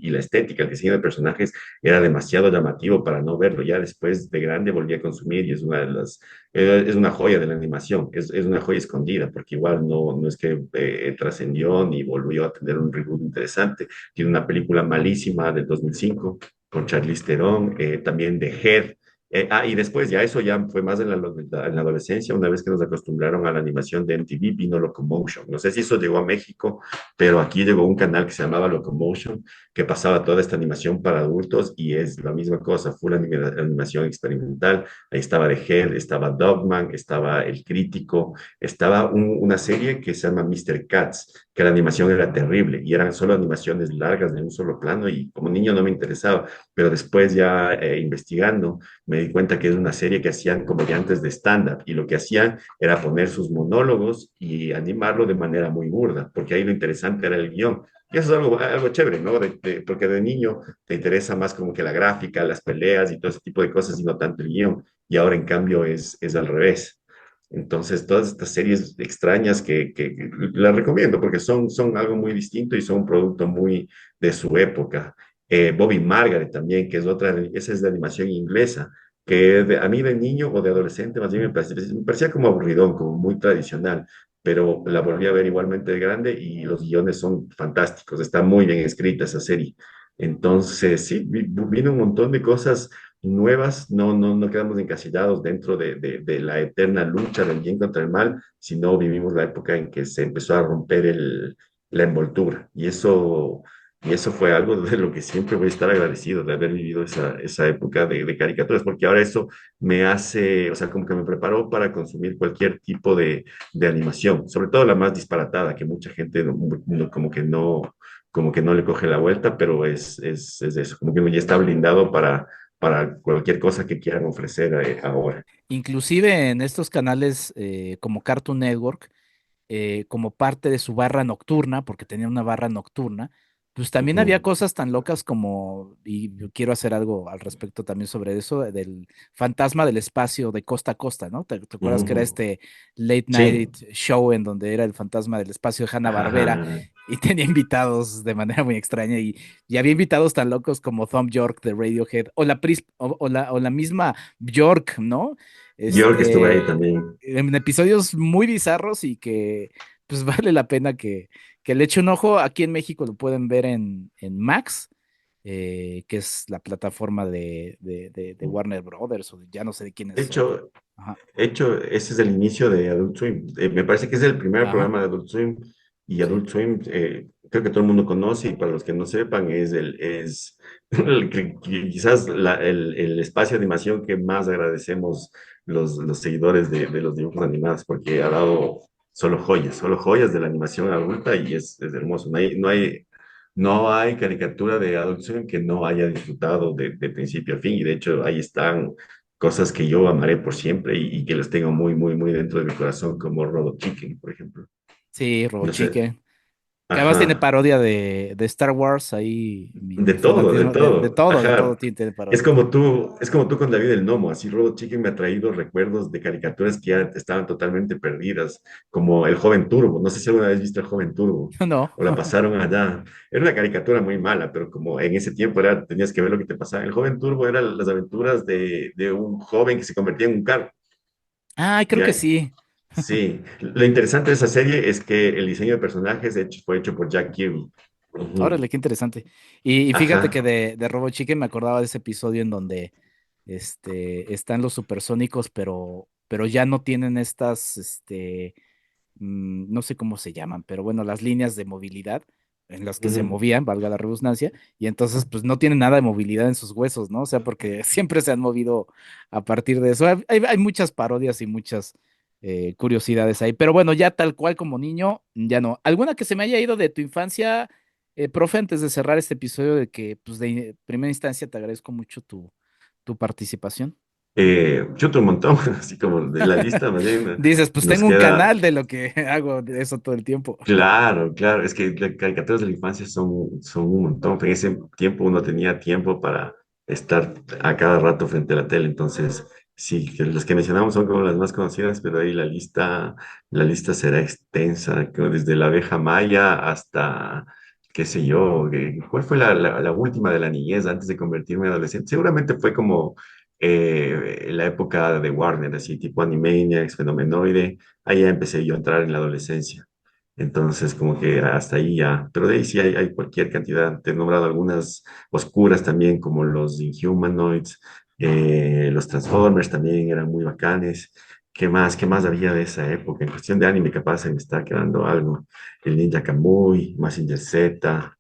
la estética, el diseño de personajes era demasiado llamativo para no verlo. Ya después de grande volví a consumir y es una joya de la animación, es una joya escondida, porque igual no es que trascendió ni volvió a tener un reboot interesante. Tiene una película malísima del 2005 con Charlize Theron, también de Head y después ya eso ya fue más en la adolescencia, una vez que nos acostumbraron a la animación de MTV, vino Locomotion. No sé si eso llegó a México, pero aquí llegó un canal que se llamaba Locomotion, que pasaba toda esta animación para adultos y es la misma cosa, full animación experimental. Ahí estaba The Head, estaba Dogman, estaba El Crítico, estaba una serie que se llama Mr. Katz, que la animación era terrible y eran solo animaciones largas de un solo plano y como niño no me interesaba, pero después ya investigando me di cuenta que es una serie que hacían comediantes de stand-up y lo que hacían era poner sus monólogos y animarlo de manera muy burda, porque ahí lo interesante era el guión. Y eso es algo chévere, ¿no? Porque de niño te interesa más como que la gráfica, las peleas y todo ese tipo de cosas y no tanto el guión. Y ahora en cambio es al revés. Entonces, todas estas series extrañas que las recomiendo porque son algo muy distinto y son un producto muy de su época. Bobby Margaret también, que es otra, esa es de animación inglesa, que a mí de niño o de adolescente más bien me parecía como aburridón, como muy tradicional, pero la volví a ver igualmente de grande y los guiones son fantásticos, está muy bien escrita esa serie. Entonces, sí, vino un montón de cosas nuevas, no quedamos encasillados dentro de la eterna lucha del bien contra el mal, sino vivimos la época en que se empezó a romper la envoltura. Y eso fue algo de lo que siempre voy a estar agradecido, de haber vivido esa época de caricaturas, porque ahora eso me hace, o sea, como que me preparó para consumir cualquier tipo de animación, sobre todo la más disparatada, que mucha gente como que no le coge la vuelta, pero es eso, como que ya está blindado para cualquier cosa que quieran ofrecer ahora. Inclusive en estos canales como Cartoon Network, como parte de su barra nocturna, porque tenía una barra nocturna, pues también había Ujú, cosas tan locas como, y yo quiero hacer algo al respecto también sobre eso, del fantasma del espacio de costa a costa, ¿no? ¿Te acuerdas que era ujú. este late Sí, night show en donde era el fantasma del espacio de Hanna-Barbera ajá, y tenía invitados de manera muy extraña y había invitados tan locos como Thom Yorke de Radiohead o la misma Bjork, ¿no? York estuvo ahí también. En episodios muy bizarros y que pues vale la pena que le eche un ojo. Aquí en México lo pueden ver en Max, que es la plataforma de Warner Brothers, o ya no sé de quiénes De son. hecho, Ajá, ese es el inicio de Adult Swim. Me parece que es el primer ajá, programa de Adult Swim y sí. Adult Swim creo que todo el mundo conoce y para los que no sepan es quizás el espacio de animación que más agradecemos los seguidores de los dibujos animados porque ha dado solo joyas de la animación adulta y es hermoso. No hay caricatura de Adult Swim que no haya disfrutado de principio a fin y de hecho ahí están cosas que yo amaré por siempre y que las tengo muy, muy, muy dentro de mi corazón, como Robot Chicken, por ejemplo. Sí, Robot No sé, Chicken. Que además tiene ajá, parodia de Star Wars, ahí de mi todo, de fanatismo, todo, de todo ajá. tiene Es parodia. como tú con David el Nomo, así Robot Chicken me ha traído recuerdos de caricaturas que ya estaban totalmente perdidas, como El Joven Turbo, no sé si alguna vez viste El Joven Turbo, No, o la pasaron allá. Era una caricatura muy mala, pero como en ese tiempo tenías que ver lo que te pasaba. El Joven Turbo eran las aventuras de un joven que se convertía en un carro. ay, creo que Ya, sí. sí, lo interesante de esa serie es que el diseño de personajes fue hecho por Jack Kirby. Órale, Ujú. qué interesante. Y fíjate que Ajá, de Robot Chicken me acordaba de ese episodio en donde están los supersónicos, pero ya no tienen estas, no sé cómo se llaman, pero bueno, las líneas de movilidad en las que se ujú. movían, valga la redundancia, y entonces pues no tienen nada de movilidad en sus huesos, ¿no? O sea, porque siempre se han movido a partir de eso. Hay muchas parodias y muchas curiosidades ahí, pero bueno, ya tal cual como niño, ya no. ¿Alguna que se me haya ido de tu infancia, profe, antes de cerrar este episodio de que pues de primera instancia te agradezco mucho tu participación? Chuto un montón, así como de la lista, más bien Dices, pues nos tengo un queda. canal de lo que hago de eso todo el tiempo. Claro, claro, es que las caricaturas de la infancia son un montón. En ese tiempo uno tenía tiempo para estar a cada rato frente a la tele, entonces sí, que las que mencionamos son como las más conocidas, pero ahí la lista será extensa, como desde la abeja maya hasta, qué sé yo, ¿cuál fue la última de la niñez antes de convertirme en adolescente? Seguramente fue como la época de Warner, así tipo Animaniacs, Fenomenoide, ahí ya empecé yo a entrar en la adolescencia. Entonces, como que hasta ahí ya, pero de ahí sí hay cualquier cantidad. Te he nombrado algunas oscuras también, como los Inhumanoids, los Transformers también eran muy bacanes. ¿Qué más había de esa época? En cuestión de anime, capaz se me está quedando algo. El Ninja Kamui, Mazinger Z,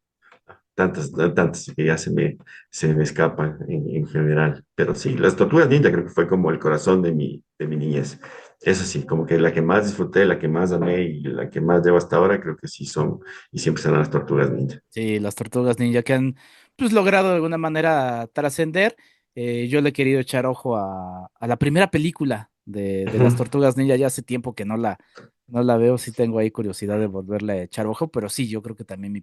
tantas que ya se me escapan en general. Pero sí, las Tortugas Ninja creo que fue como el corazón de mi niñez. Eso sí, como que la que más disfruté, la que más amé y la que más llevo hasta ahora, creo que sí son y siempre serán las Tortugas Ninja. Sí, las tortugas ninja que han pues logrado de alguna manera trascender. Yo le he querido echar ojo a la primera película de las Tortugas Ninja. Ya hace tiempo que no la veo, sí tengo ahí curiosidad de volverle a echar ojo, pero sí, yo creo que también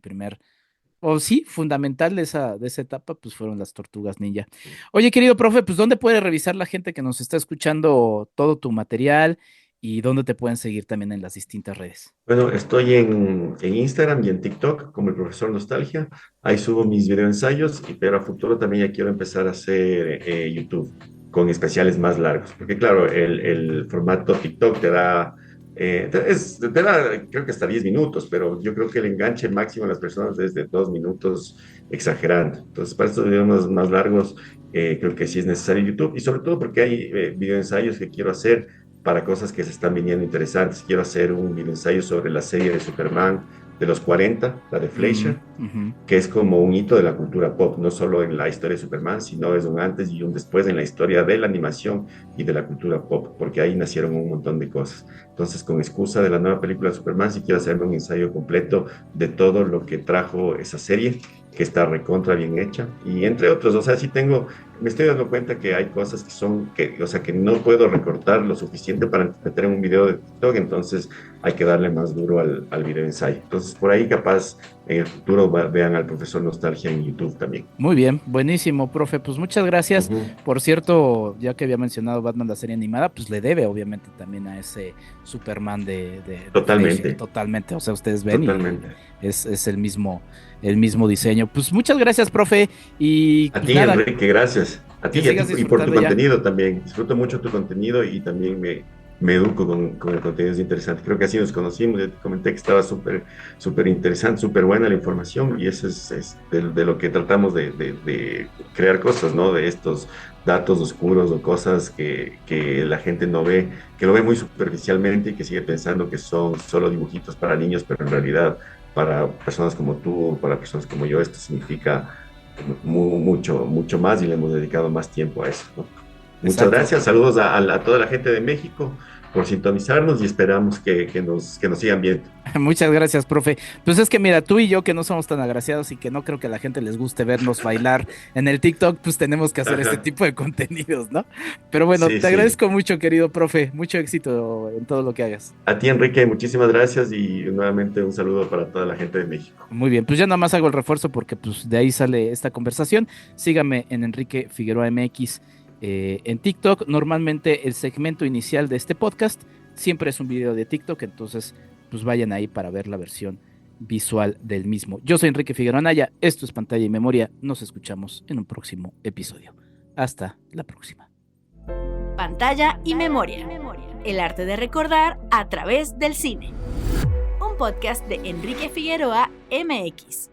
fundamental de esa etapa, pues fueron las Tortugas Ninja. Oye, querido profe, pues ¿dónde puede revisar la gente que nos está escuchando todo tu material y dónde te pueden seguir también en las distintas redes? Bueno, estoy en Instagram y en TikTok como el profesor Nostalgia. Ahí subo mis videoensayos, pero a futuro también ya quiero empezar a hacer YouTube con especiales más largos. Porque claro, el formato TikTok te da, creo que hasta 10 minutos, pero yo creo que el enganche máximo a las personas es de 2 minutos exagerando. Entonces, para estos videos más largos, creo que sí es necesario YouTube y sobre todo porque hay videoensayos que quiero hacer para cosas que se están viniendo interesantes. Quiero hacer un video ensayo sobre la serie de Superman de los 40, la de Fleischer, Ujú. que es como un hito de la cultura pop, no solo en la historia de Superman, sino es un antes y un después en la historia de la animación y de la cultura pop, porque ahí nacieron un montón de cosas. Entonces, con excusa de la nueva película de Superman, sí quiero hacerme un ensayo completo de todo lo que trajo esa serie, que está recontra bien hecha, y entre otros, o sea, sí me estoy dando cuenta que hay cosas o sea, que no puedo recortar lo suficiente para meter en un video de TikTok, entonces hay que darle más duro al video ensayo. Entonces, por ahí capaz en el futuro vean al profesor Nostalgia en YouTube también. Muy bien, buenísimo, profe. Pues muchas gracias. Ujú. Por cierto, ya que había mencionado Batman, la serie animada, pues le debe obviamente también a ese Superman de Fleischer, Totalmente, totalmente. O sea, ustedes ven y totalmente. es el mismo diseño. Pues muchas gracias, profe. Y A pues ti, nada, Enrique, gracias. A ti que sigas y por tu disfrutando ya. contenido también. Disfruto mucho tu contenido y también me educo con el contenido, es interesante. Creo que así nos conocimos. Ya te comenté que estaba súper interesante, súper buena la información y eso es de lo que tratamos de crear cosas, ¿no? De estos datos oscuros o cosas que la gente no ve, que lo ve muy superficialmente y que sigue pensando que son solo dibujitos para niños, pero en realidad para personas como tú, para personas como yo, esto significa mucho, mucho más y le hemos dedicado más tiempo a eso, ¿no? Muchas Exacto. gracias, saludos a toda la gente de México por sintonizarnos y esperamos que nos sigan viendo. Muchas gracias, profe. Pues es que mira, tú y yo que no somos tan agraciados y que no creo que a la gente les guste vernos bailar en el TikTok, pues tenemos que hacer este Ajá. tipo de contenidos, ¿no? Pero bueno, Sí, te sí. agradezco mucho, querido profe. Mucho éxito en todo lo que hagas. A ti, Enrique, muchísimas gracias y nuevamente un saludo para toda la gente de México. Muy bien, pues ya nada más hago el refuerzo porque pues de ahí sale esta conversación. Sígame en Enrique Figueroa MX en TikTok. Normalmente el segmento inicial de este podcast siempre es un video de TikTok, entonces pues vayan ahí para ver la versión visual del mismo. Yo soy Enrique Figueroa Anaya, esto es Pantalla y Memoria. Nos escuchamos en un próximo episodio. Hasta la próxima. Pantalla y memoria. El arte de recordar a través del cine. Un podcast de Enrique Figueroa MX.